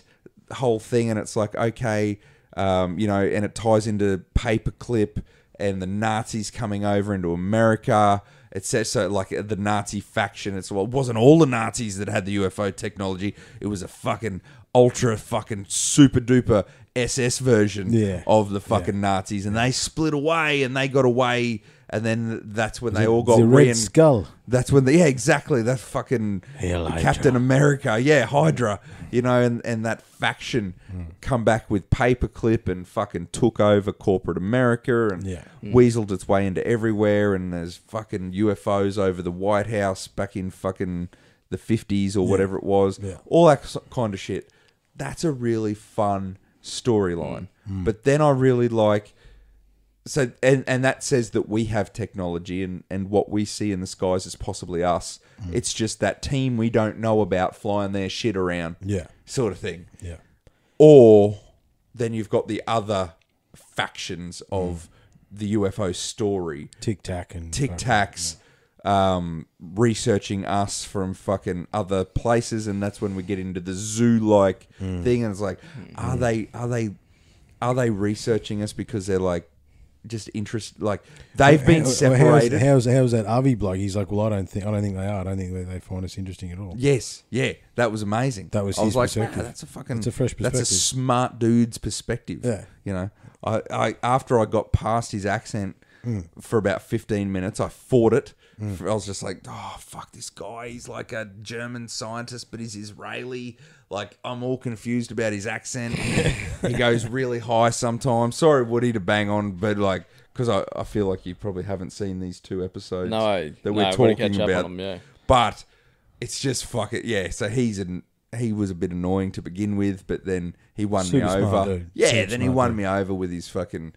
whole thing, and it's like, okay, and it ties into Paperclip and the Nazis coming over into America. It says so, like the Nazi faction. It wasn't all the Nazis that had the UFO technology. It was a fucking ultra fucking super duper SS version of the fucking Nazis, and they split away and they got away. And then that's when they all got the Red Skull. That's when exactly. That's fucking Captain America. Hydra. And that faction come back with Paperclip and fucking took over corporate America and weaseled its way into everywhere. And there's fucking UFOs over the White House back in fucking the 50s or whatever it was. Yeah. All that kind of shit. That's a really fun storyline. But then I really like... So and that says that we have technology and what we see in the skies is possibly us. It's just that team we don't know about flying their shit around, sort of thing. Yeah. Or then you've got the other factions of the UFO story, Tic Tac, researching us from fucking other places, and that's when we get into the zoo-like thing. And it's like, are they researching us because they're like, just interest, like they've been separated. How's that Avi bloke? He's like, well, I don't think they are. I don't think they find us interesting at all. Yes, that was amazing. That was his perspective. That's a fucking, it's a fresh perspective. That's a smart dude's perspective. Yeah, I after I got past his accent for about 15 minutes, I fought it. I was just like, oh fuck this guy. He's like a German scientist, but he's Israeli. Like, I'm all confused about his accent. He goes really high sometimes. Sorry, Woody, to bang on, but like, because I feel like you probably haven't seen these two episodes that we're talking about. But it's just fuck it. Yeah, so he was a bit annoying to begin with, but then he won me over. He won me over with his fucking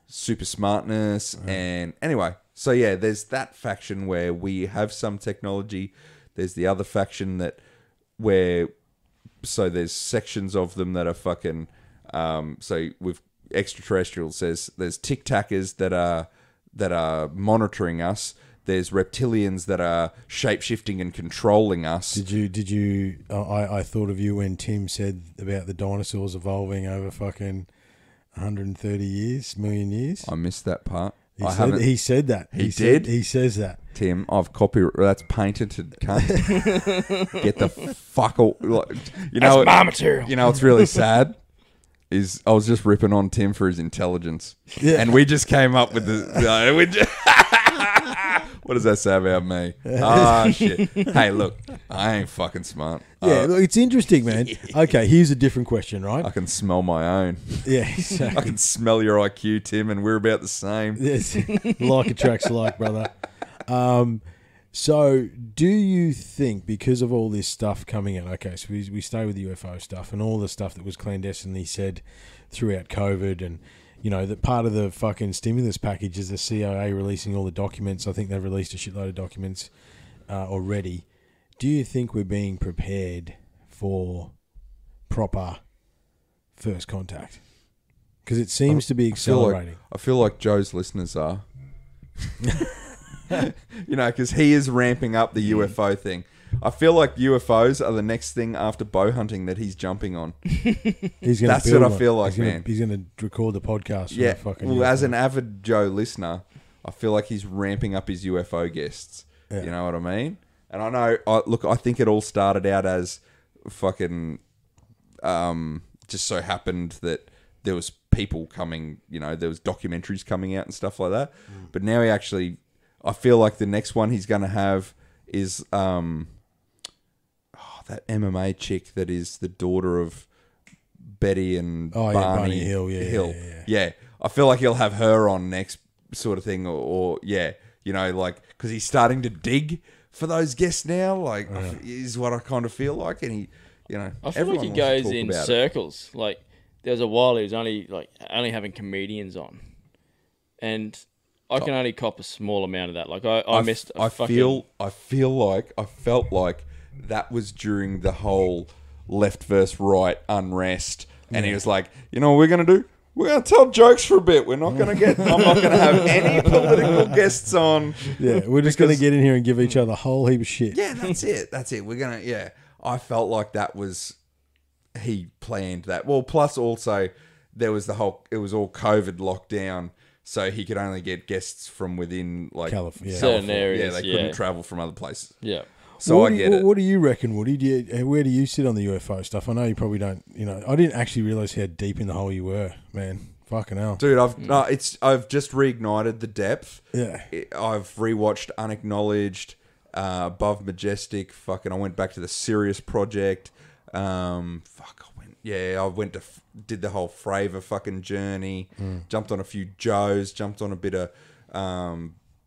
super smartness. And anyway, so yeah, there's that faction where we have some technology. There's the other faction where so there's sections of them that are fucking. So with extraterrestrials, there's tic tackers that are monitoring us. There's reptilians that are shape-shifting and controlling us. Did you? I thought of you when Tim said about the dinosaurs evolving over fucking 130 years, million years. I missed that part. He said that. He did? He says that. Tim, I've copied. That's patented, cunt. Get the fuck out. That's my material. You know what's really sad? Is I was just ripping on Tim for his intelligence. Yeah. And we just came up with the... What does that say about me? Ah, shit. Hey, look, I ain't fucking smart. Yeah, look, it's interesting, man. Okay, here's a different question, right? I can smell my own. Yeah, exactly. I can smell your IQ, Tim, and we're about the same. Yes, like attracts like, brother. So, do you think, because of all this stuff coming out, okay, so we stay with the UFO stuff and all the stuff that was clandestinely said throughout COVID, and, you know, that part of the fucking stimulus package is the CIA releasing all the documents. I think they've released a shitload of documents already. Do you think we're being prepared for proper first contact? Because it seems to be accelerating. I feel like Joe's listeners are. You know, because he is ramping up the UFO thing. I feel like UFOs are the next thing after bow hunting that he's jumping on. That's what I feel like, man. He's going to record the podcast. Yeah. Fucking well, UFO. as an avid Joe listener, I feel like he's ramping up his UFO guests. Yeah. You know what I mean? And I know, I think it all started out as fucking, just so happened that there was people coming, you know, there was documentaries coming out and stuff like that. But now he actually, I feel like the next one he's going to have is that MMA chick that is the daughter of Betty and Barney Hill. Yeah. I feel like he'll have her on next sort of thing, or you know, like, because he's starting to dig for those guests now, like, is what I kind of feel like. And he, you know, I feel like he goes in circles. Like, there was a while he was only having comedians on, and I can only cop a small amount of that. Like, I felt like that was during the whole left versus right unrest, and he was like, you know what we're gonna do? We're gonna tell jokes for a bit. I'm not gonna have any political guests on. Yeah, we're just gonna get in here and give each other a whole heap of shit. Yeah, that's it. We're gonna. Yeah, I felt like that was he planned that. Well, plus also there was it was all COVID lockdown. So he could only get guests from within, like, California. Certain areas. Yeah, they couldn't travel from other places. Yeah. So what get it. What do you reckon, Woody? Where do you sit on the UFO stuff? I know you probably don't. You know, I didn't actually realize how deep in the hole you were, man. Fucking hell, dude. I've just reignited the depth. Yeah. I've rewatched Unacknowledged, Above Majestic. Fucking, I went back to the Sirius Project. I went to did the whole Fravor fucking journey. Jumped on a few Joes. Jumped on a bit of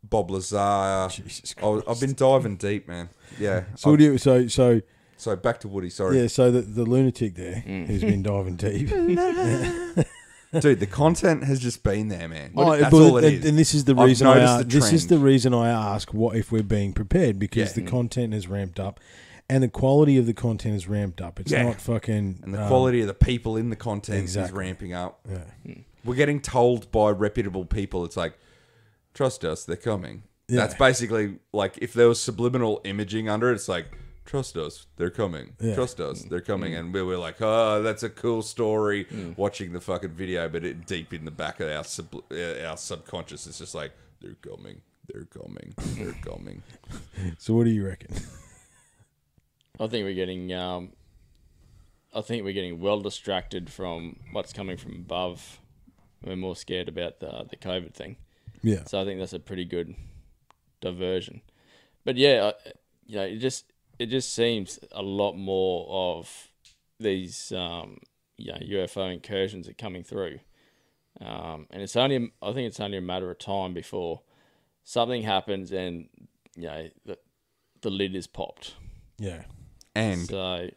Bob Lazar. Jesus Christ. I've been diving deep, man. Yeah. So So back to Woody. Sorry. Yeah. So the lunatic there who's been diving deep. Dude, the content has just been there, man. That's all it is. And this is the reason I ask what if we're being prepared, because the content has ramped up. And the quality of the content is ramped up. It's not fucking... And the quality of the people in the content is ramping up. Yeah. We're getting told by reputable people, it's like, trust us, they're coming. Yeah. That's basically, like, if there was subliminal imaging under it, it's like, trust us, they're coming. Yeah. Trust us, they're coming. And we were like, oh, that's a cool story, watching the fucking video, but deep in the back of our subconscious, it's just like, they're coming, they're coming, they're coming. So what do you reckon? I think we're getting well distracted from what's coming from above. We're more scared about the COVID thing. Yeah. So I think that's a pretty good diversion. But yeah, it just seems a lot more of these UFO incursions are coming through, and I think it's only a matter of time before something happens and the lid is popped. Yeah. And so,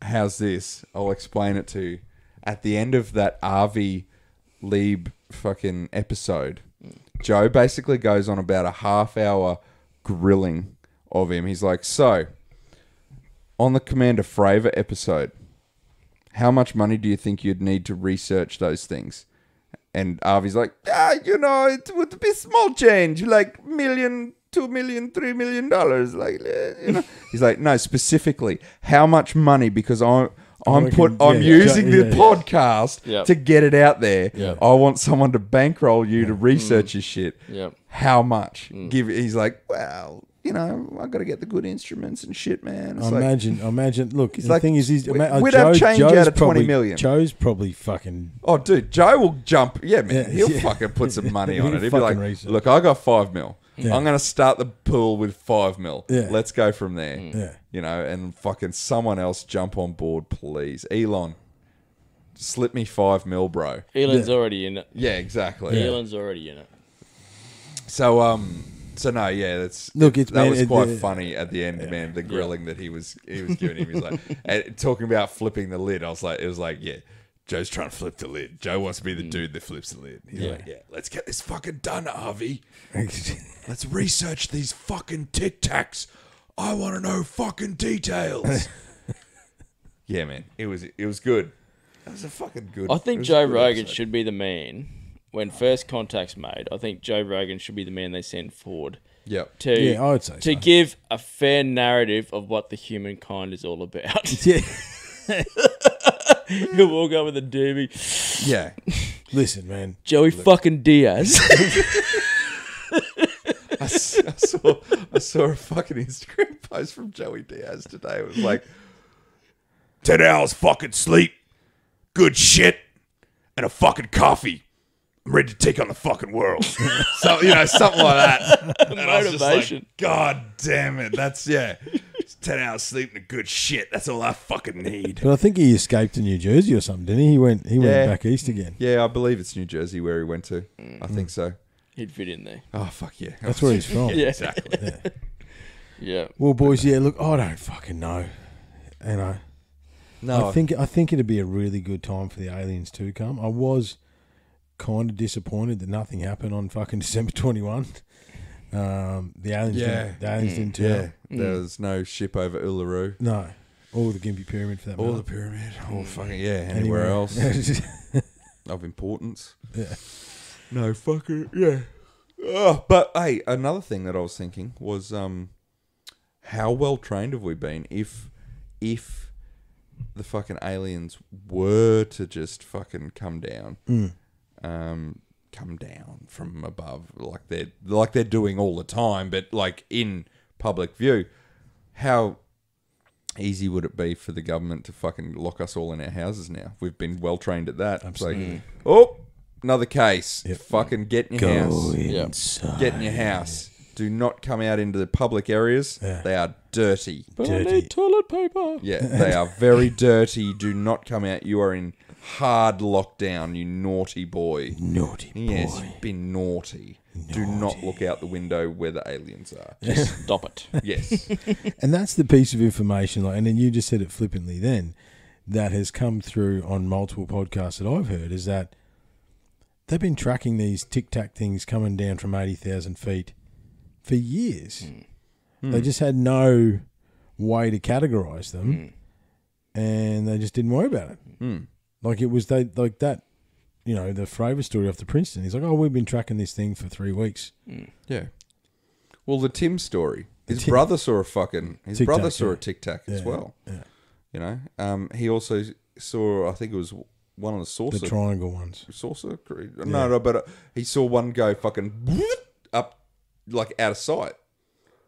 how's this? I'll explain it to you. At the end of that RV Lieb fucking episode, Joe basically goes on about a half-hour grilling of him. He's like, so, on the Commander Fravor episode, how much money do you think you'd need to research those things? And Avi's like, it would be small change, like $1 million, $2 million, $3 million. Like, He's like, no, specifically, how much money? Because I'm using the podcast to get it out there. Yeah. I want someone to bankroll you to research your shit. Yeah. How much? He's like, well, I got to get the good instruments and shit, man. It's imagine. Look, the like, thing is, we'd have change out of 20 million. Joe's probably fucking. Oh, dude, Joe will jump. Yeah, man, he'll fucking put some money on it. He'll be like, look, I got $5 million. Yeah. I'm going to start the pool with $5 million. Yeah. Let's go from there. Yeah. And fucking someone else jump on board, please. Elon, slip me $5 million, bro. Elon's already in it. Yeah, exactly. Elon's already in it. So no, yeah, that was quite funny at the end, man. The grilling that he was giving him. He's like, and talking about flipping the lid. It was like, yeah, Joe's trying to flip the lid. Joe wants to be the dude that flips the lid. He's like, yeah, let's get this fucking done, Avi. Let's research these fucking Tic Tacs. I want to know fucking details. Yeah, man, it was good. That was a fucking good. I think Joe Rogan should be the man. When first contact's made, I think Joe Rogan should be the man they send forward. Yep. I would say to give a fair narrative of what the humankind is all about. Yeah. He'll walk up with a doobie. Yeah. Listen, man. Joey fucking Diaz. I saw a fucking Instagram post from Joey Diaz today. It was like 10 hours fucking sleep, good and a fucking coffee. I'm ready to take on the fucking world. So, something like that. And Motivation. I was just like, God damn it. That's, it's 10 hours sleep and a good shit. That's all I fucking need. But I think he escaped to New Jersey or something, didn't he? He went back east again. Yeah, I believe it's New Jersey where he went to. I think so. He'd fit in there. Oh, fuck yeah. That's where he's from. Yeah. Exactly. Yeah. Well, boys, look, I don't fucking know. I think it'd be a really good time for the aliens to come. I was kind of disappointed that nothing happened on fucking December 21. The aliens didn't turn up. There was no ship over Uluru. No. Or the Gympie Pyramid for that matter. Or the pyramid. Or fucking, anywhere else of importance. Yeah. No fucker, yeah. Oh, but, hey, another thing that I was thinking was how well trained have we been if the fucking aliens were to just fucking come down from above like they're doing all the time, but like in public view, how easy would it be for the government to fucking lock us all in our houses now? We've been well trained at that. Absolutely. It's like, another case. Yep. Fucking get in your house. Inside. Get in your house. Do not come out into the public areas. Yeah. They are dirty. But I need toilet paper. Yeah, they are very dirty. Do not come out. You are in hard lockdown, you naughty boy. Naughty boy. Yes, you've been naughty. Do not look out the window where the aliens are. Just stop it. Yes. And that's the piece of information, and then you just said it flippantly then, that has come through on multiple podcasts that I've heard, is that they've been tracking these Tic Tac things coming down from 80,000 feet for years. They just had no way to categorise them, and they just didn't worry about it. Like it was the Fravor story off the Princeton. He's like, "Oh, we've been tracking this thing for 3 weeks." Yeah. Well, the Tim story. His brother saw a Tic Tac as well. Yeah. You know, he also saw. I think it was one of the saucer, the triangle ones. Saucer. No, but he saw one go fucking up, like out of sight.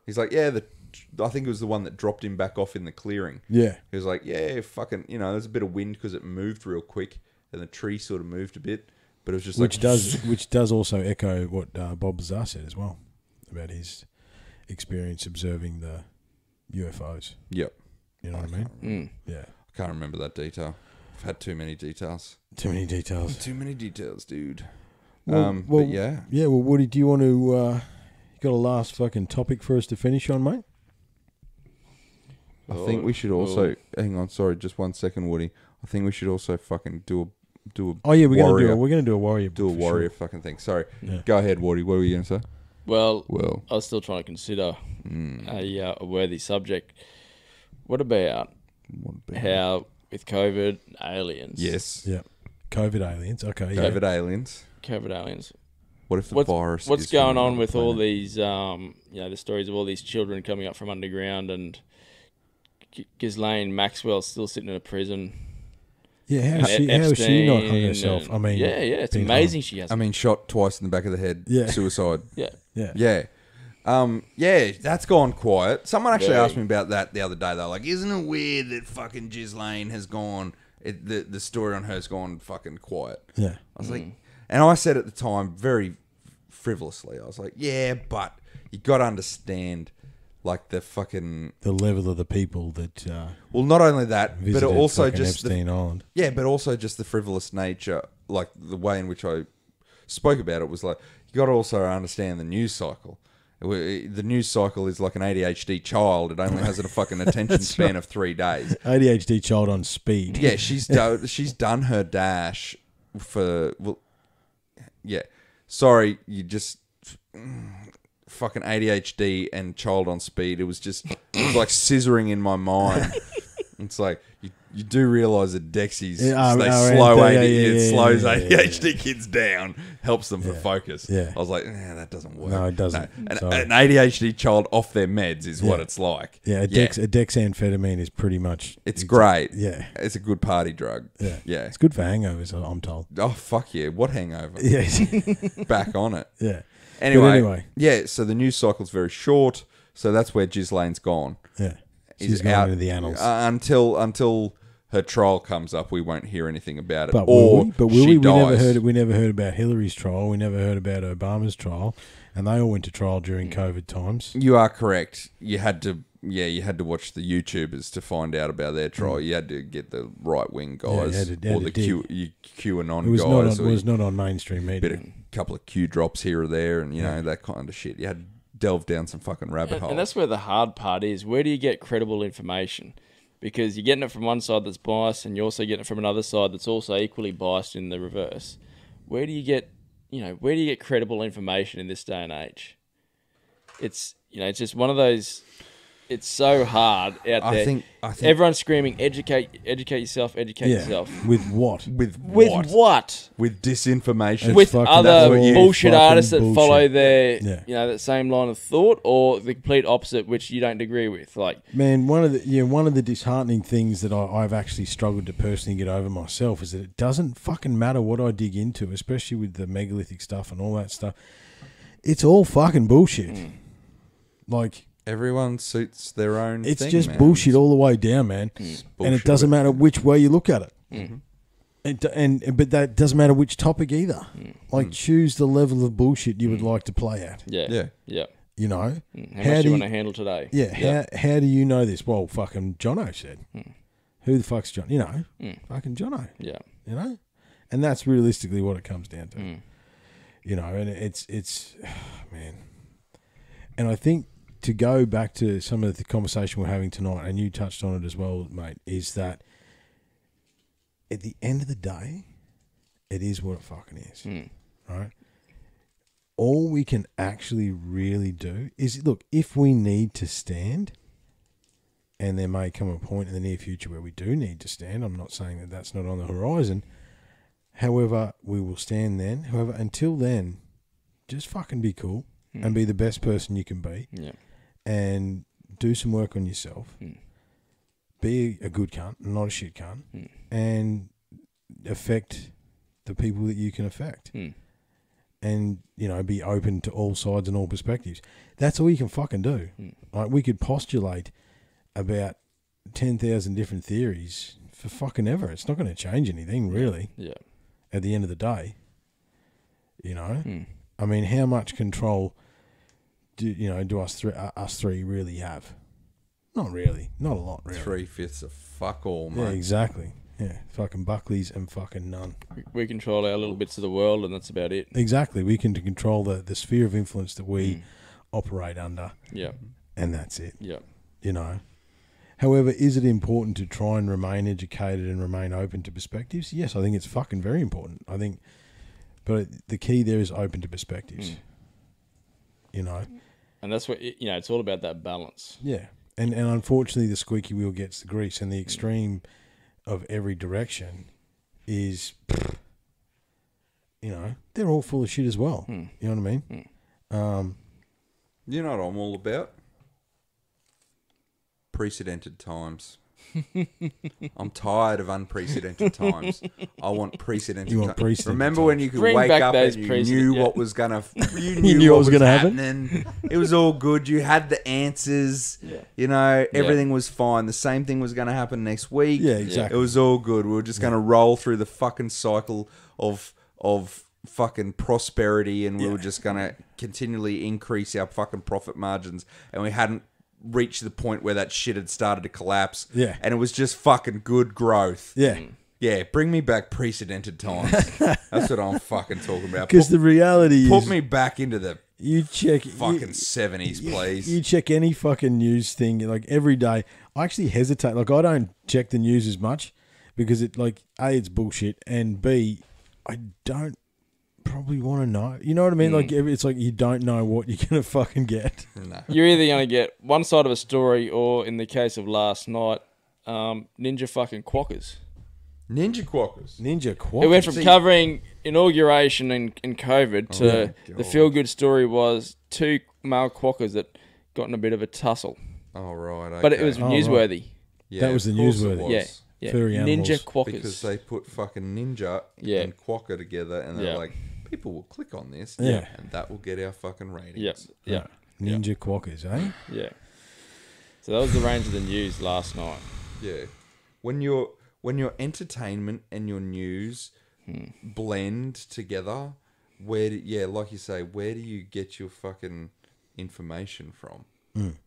He's like, yeah, I think it was the one that dropped him back off in the clearing. Yeah. He was like, yeah, fucking, there's a bit of wind because it moved real quick and the tree sort of moved a bit, but it was just which does also echo what Bob Lazar said as well about his experience observing the UFOs. Yep. You know what I mean? Yeah. I can't remember that detail. I've had too many details. Too many details, dude. Well, but yeah. Yeah, well, Woody, do you want to... got a last fucking topic for us to finish on, mate? I think we should also... Hang on, sorry, just 1 second, Woody. I think we should also fucking do a Oh, yeah, we're going to do a warrior. Do a warrior fucking thing. Sorry. Yeah. Go ahead, Woody. What were you going to say? Well, I was still trying to consider a worthy subject. What about how with COVID aliens? Yes. Yeah. COVID aliens. Okay. Yeah. COVID aliens. COVID aliens. What if the virus? What's is going from on another with all planet? these, the stories of all these children coming up from underground and Ghislaine Maxwell's still sitting in a prison. Yeah. How is she not hung herself? and- I mean, it's being amazing she has. I mean, shot twice in the back of the head. Yeah. Suicide. yeah. Yeah. Yeah, that's gone quiet. Someone actually Very. asked me about that the other day. They're like, "Isn't it weird that fucking Ghislaine has gone? The story on her's gone fucking quiet." Yeah. I was like, and I said at the time, very frivolously, I was like, "Yeah, but you got to understand, like the fucking The level of the people that well, not only that, but visited also fucking just Epstein Island. but also just the frivolous nature, like the way in which I spoke about it was like you got to also understand the news cycle. The news cycle is like an ADHD child. It only has a fucking attention span of 3 days. ADHD child on speed. Yeah, she's done her dash for Sorry, you just fucking ADHD and child on speed. It was like scissoring in my mind. It's like you do realise that Dexies they slow ADHD, slows ADHD kids down, helps them for focus. Yeah. I was like, that doesn't work. No, it doesn't. An Sorry. ADHD child off their meds is what it's like. Yeah, a dexamphetamine is pretty much... It's great. Yeah. It's a good party drug. Yeah. Yeah. It's good for hangovers, I'm told. Oh, fuck yeah. What hangover? Yeah. Back on it. Yeah. Anyway. Yeah, so the news cycle's very short. So that's where Ghislaine's gone. Yeah. Is She's gone into the annals. Until her trial comes up, we won't hear anything about it. But will we? Dies. We never heard about Hillary's trial. We never heard about Obama's trial. And they all went to trial during COVID times. You are correct. You had to watch the YouTubers to find out about their trial. You had to get the right wing guys or the QAnon guys. It was not on mainstream media. Couple of Q drops here or there, and that kind of shit. You had to delve down some fucking rabbit holes. And that's where the hard part is. Where do you get credible information? Because you're getting it from one side that's biased, and you're also getting it from another side that's also equally biased in the reverse. Where do you get credible information in this day and age? It's just one of those. It's so hard out there. I think everyone's screaming, educate yourself, educate yourself. With what? with What? With disinformation. It's With fucking other bullshit. bullshit Fucking artists that bullshit. follow their, Yeah. that same line of thought, or the complete opposite, which you don't agree with. Like, Man, one of the disheartening things that I've actually struggled to personally get over myself is that it doesn't fucking matter what I dig into, especially with the megalithic stuff and all that stuff. It's all fucking bullshit. Like, Everyone suits their own it's thing, just man. bullshit all the way down, man. And it bullshit. doesn't matter which way you look at it. But that doesn't matter which topic either. Like, choose the level of bullshit you would like to play at. yeah. You know? How much do you want to handle today? Yeah. How do you know this? Well, fucking Jono said. Who the fuck's John? You know, fucking Jono. Yeah. You know? And that's realistically what it comes down to. You know, and it's man. And I think to go back to some of the conversation we're having tonight, and you touched on it as well, mate, is that at the end of the day, it is what it fucking is. Right? All we can actually really do is, look, if we need to stand, and there may come a point in the near future where we do need to stand, I'm not saying that that's not on the horizon. However, we will stand then. However, until then, just fucking be cool and be the best person you can be. Yeah. And do some work on yourself. Be a good cunt, not a shit cunt. And affect the people that you can affect. And, be open to all sides and all perspectives. That's all you can fucking do. Like, we could postulate about 10,000 different theories for fucking ever. It's not going to change anything, really. Yeah. At the end of the day. I mean, how much control do us three really have? Not really. Not a lot, really. 3/5 of fuck all, mate. Yeah, exactly. Yeah, fucking Buckley's and fucking none. We control our little bits of the world, and that's about it. Exactly. We can control the sphere of influence that we operate under. Yeah. And that's it. Yeah. However, is it important to try and remain educated and remain open to perspectives? Yes, I think it's fucking very important. But the key there is open to perspectives. And that's what, it's all about that balance. Yeah. And unfortunately, the squeaky wheel gets the grease, and the extreme of every direction is, they're all full of shit as well. You know what I mean? You know what I'm all about? Precedented times. I'm tired of unprecedented times. I want precedented times. Remember when you could wake up and you knew what was gonna, you knew what was gonna happen. It was all good. You had the answers. Yeah. Everything was fine. The same thing was gonna happen next week. Yeah, exactly. It was all good. We were just gonna roll through the fucking cycle of fucking prosperity, and we were just gonna continually increase our fucking profit margins, and we hadn't reached the point where that shit had started to collapse. Yeah. And it was just fucking good growth. Yeah. Yeah, bring me back precedented times. That's what I'm fucking talking about. Because the reality put is... me back into the fucking 70s, please. You check any fucking news thing, like, every day. I actually hesitate. Like, I don't check the news as much because it, like, A, it's bullshit, and B, I don't probably want to know. You know what I mean? Like, it's like you don't know what you're going to fucking get. No. You're either going to get one side of a story, or in the case of last night, ninja fucking quackers. Ninja quackers. It went from covering inauguration and COVID to the feel-good story was 2 male quackers that got in a bit of a tussle. Oh, right. Okay. But it was newsworthy. Right. Yeah, that was the newsworthy. Yeah. Furry animals. Ninja quackers. Because they put fucking ninja and quacker together, and they're like, people will click on this, and that will get our fucking ratings. Yeah. Ninja quackers, eh? Yeah. So that was the range of the news last night. Yeah. When your entertainment and your news blend together, like you say, where do you get your fucking information from?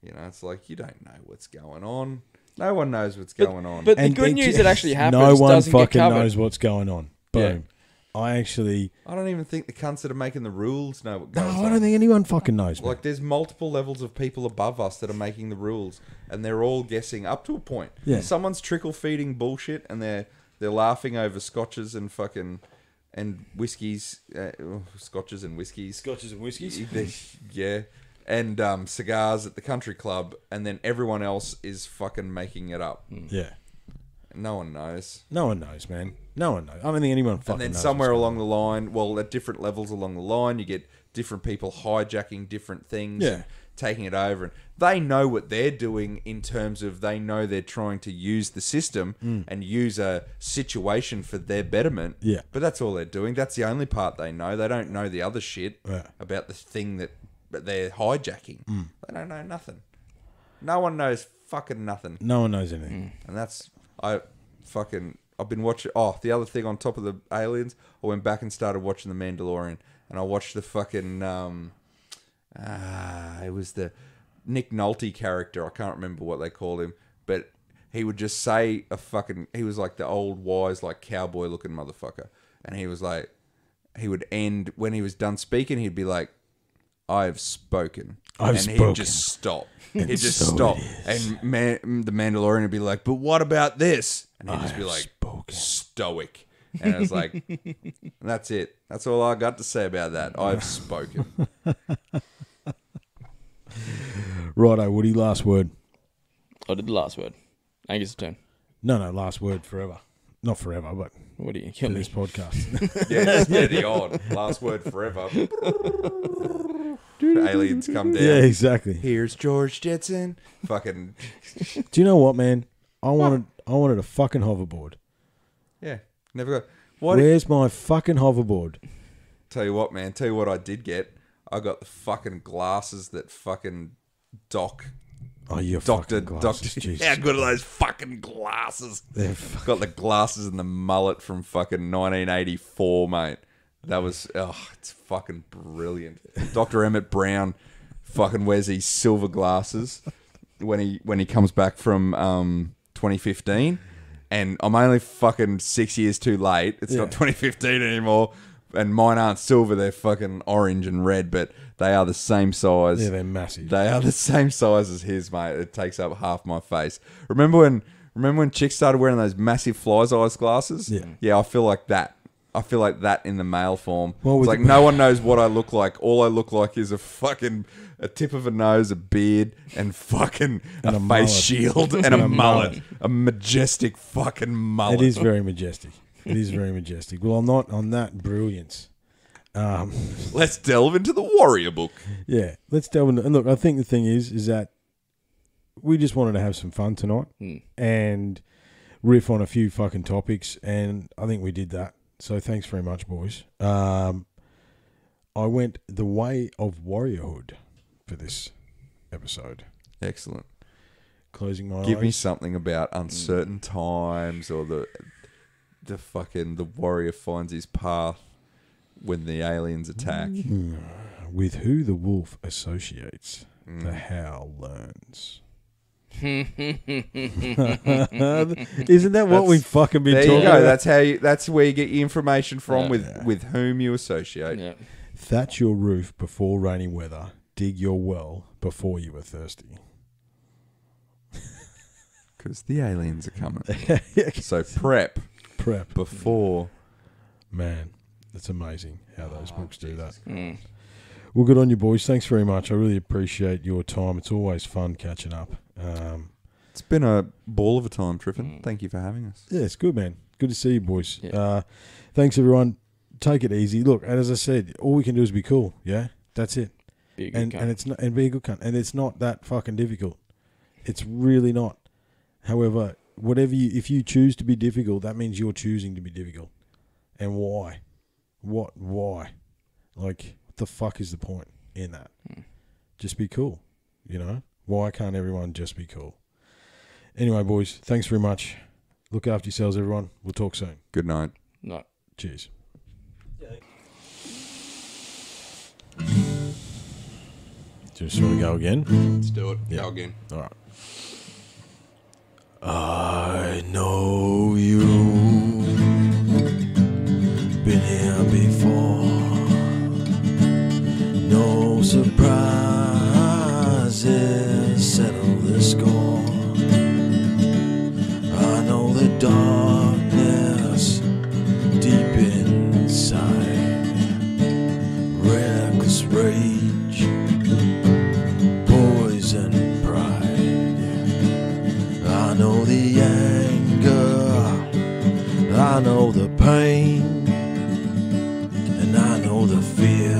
It's like you don't know what's going on. No one knows what's going on. But the good news that actually happens no one doesn't fucking get covered. knows what's going on. Boom. I don't even think the cunts that are making the rules know what goes on. No, I don't think anyone fucking knows. Like, there's multiple levels of people above us that are making the rules, and they're all guessing up to a point. Yeah. Someone's trickle feeding bullshit, and they're laughing over scotches and fucking whiskies, scotches and whiskies. Scotches and whiskies. Yeah. And cigars at the country club, and then everyone else is fucking making it up. Yeah. No one knows. No one knows, man. No one knows. I don't think anyone fucking knows. And then somewhere along the line, at different levels along the line, you get different people hijacking different things and taking it over. And they know what they're doing in terms of they know they're trying to use the system and use a situation for their betterment. Yeah. But that's all they're doing. That's the only part they know. They don't know the other shit about the thing that they're hijacking. They don't know nothing. No one knows fucking nothing. No one knows anything. And that's... I've been watching... Oh, the other thing on top of the aliens, I went back and started watching The Mandalorian. And I watched the fucking... it was the Nick Nolte character. I can't remember what they called him. But he would just say a fucking... He was like the old, wise, like cowboy-looking motherfucker. And he was like... He would end... When he was done speaking, he'd be like, I've spoken. He'd just stop. He'd just stop. And the Mandalorian would be like, but what about this? And he'd just be like, stoic. And I was like, that's it. That's all I got to say about that. I've spoken. Righto, Woody, last word. I did the last word. Angus' turn. No, last word forever. Not forever, but what are you for killing this podcast. Yeah, steady on. Last word forever. Aliens come down. Yeah, exactly. Here's George Jetson. Fucking. Do you know what, man? I wanted a fucking hoverboard. Yeah, never got. Where's my fucking hoverboard? Tell you what, man. Tell you what I did get. I got the fucking glasses that fucking Doc. Oh, you Doctor. Jesus. How good are those fucking glasses? Got the glasses and the mullet from fucking 1984, mate. That was, it's fucking brilliant. Dr. Emmett Brown fucking wears these silver glasses when he comes back from 2015. And I'm only fucking 6 years too late. It's not 2015 anymore. And mine aren't silver. They're fucking orange and red, but they are the same size. Yeah, they're massive. They are the same size as his, mate. It takes up half my face. Remember when chicks started wearing those massive fly's eyes glasses? Yeah. Yeah, I feel like that. I feel like that in the male form. Well, It's with like the- no one knows what I look like. All I look like is a tip of a nose, a beard, and fucking And a a face mullet. shield and a mullet. A majestic fucking mullet. It is very majestic. It is very majestic. Well, I'm not on that brilliance. Let's delve into the Warrior book. Yeah, let's delve into. And look, I think the thing is that we just wanted to have some fun tonight and riff on a few fucking topics, and I think we did that. So thanks very much, boys. I went the way of warriorhood for this episode. Excellent. Closing my Give me eyes. something about uncertain times or the warrior finds his path when the aliens attack. With who the wolf associates, the howl learns. Isn't that what we've fucking been There talking you go. about? That's where you get your information from Yeah. with whom you associate. Yeah. Thatch your roof before rainy weather. Dig your well before you are thirsty. Because the aliens are coming. So prep Prep. before. Man, it's amazing how those books do that. Mm. Well, good on you, boys. Thanks very much. I really appreciate your time. It's always fun catching up. It's been a ball of a time, Triffin. Thank you for having us. Yeah, it's good, man. Good to see you, boys. Yeah. Thanks, everyone. Take it easy. Look, and as I said, all we can do is be cool. Yeah, that's it. Be a good cunt. And it's not, and be a good cunt. And it's not that fucking difficult. It's really not. However, if you choose to be difficult, that means you're choosing to be difficult. And why? Why? Like, what the fuck is the point in that? Just be cool. You know? Why can't everyone just be cool? Anyway, boys, thanks very much. Look after yourselves, everyone. We'll talk soon. Good night. No. Cheers. Just want to go again? Let's do it. Yeah. Go again. All right. I know you been here before. No surprises, settle the score. I know the darkness deep inside, reckless rage, poison pride. I know the anger, I know the pain, and I know the fear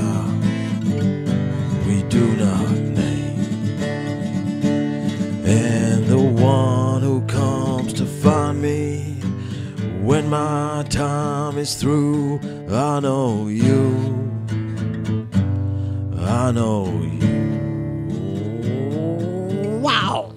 we do not name. And the one who comes to find me when my time is through, I know you, I know you. Wow!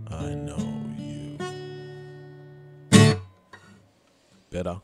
I know you. Better.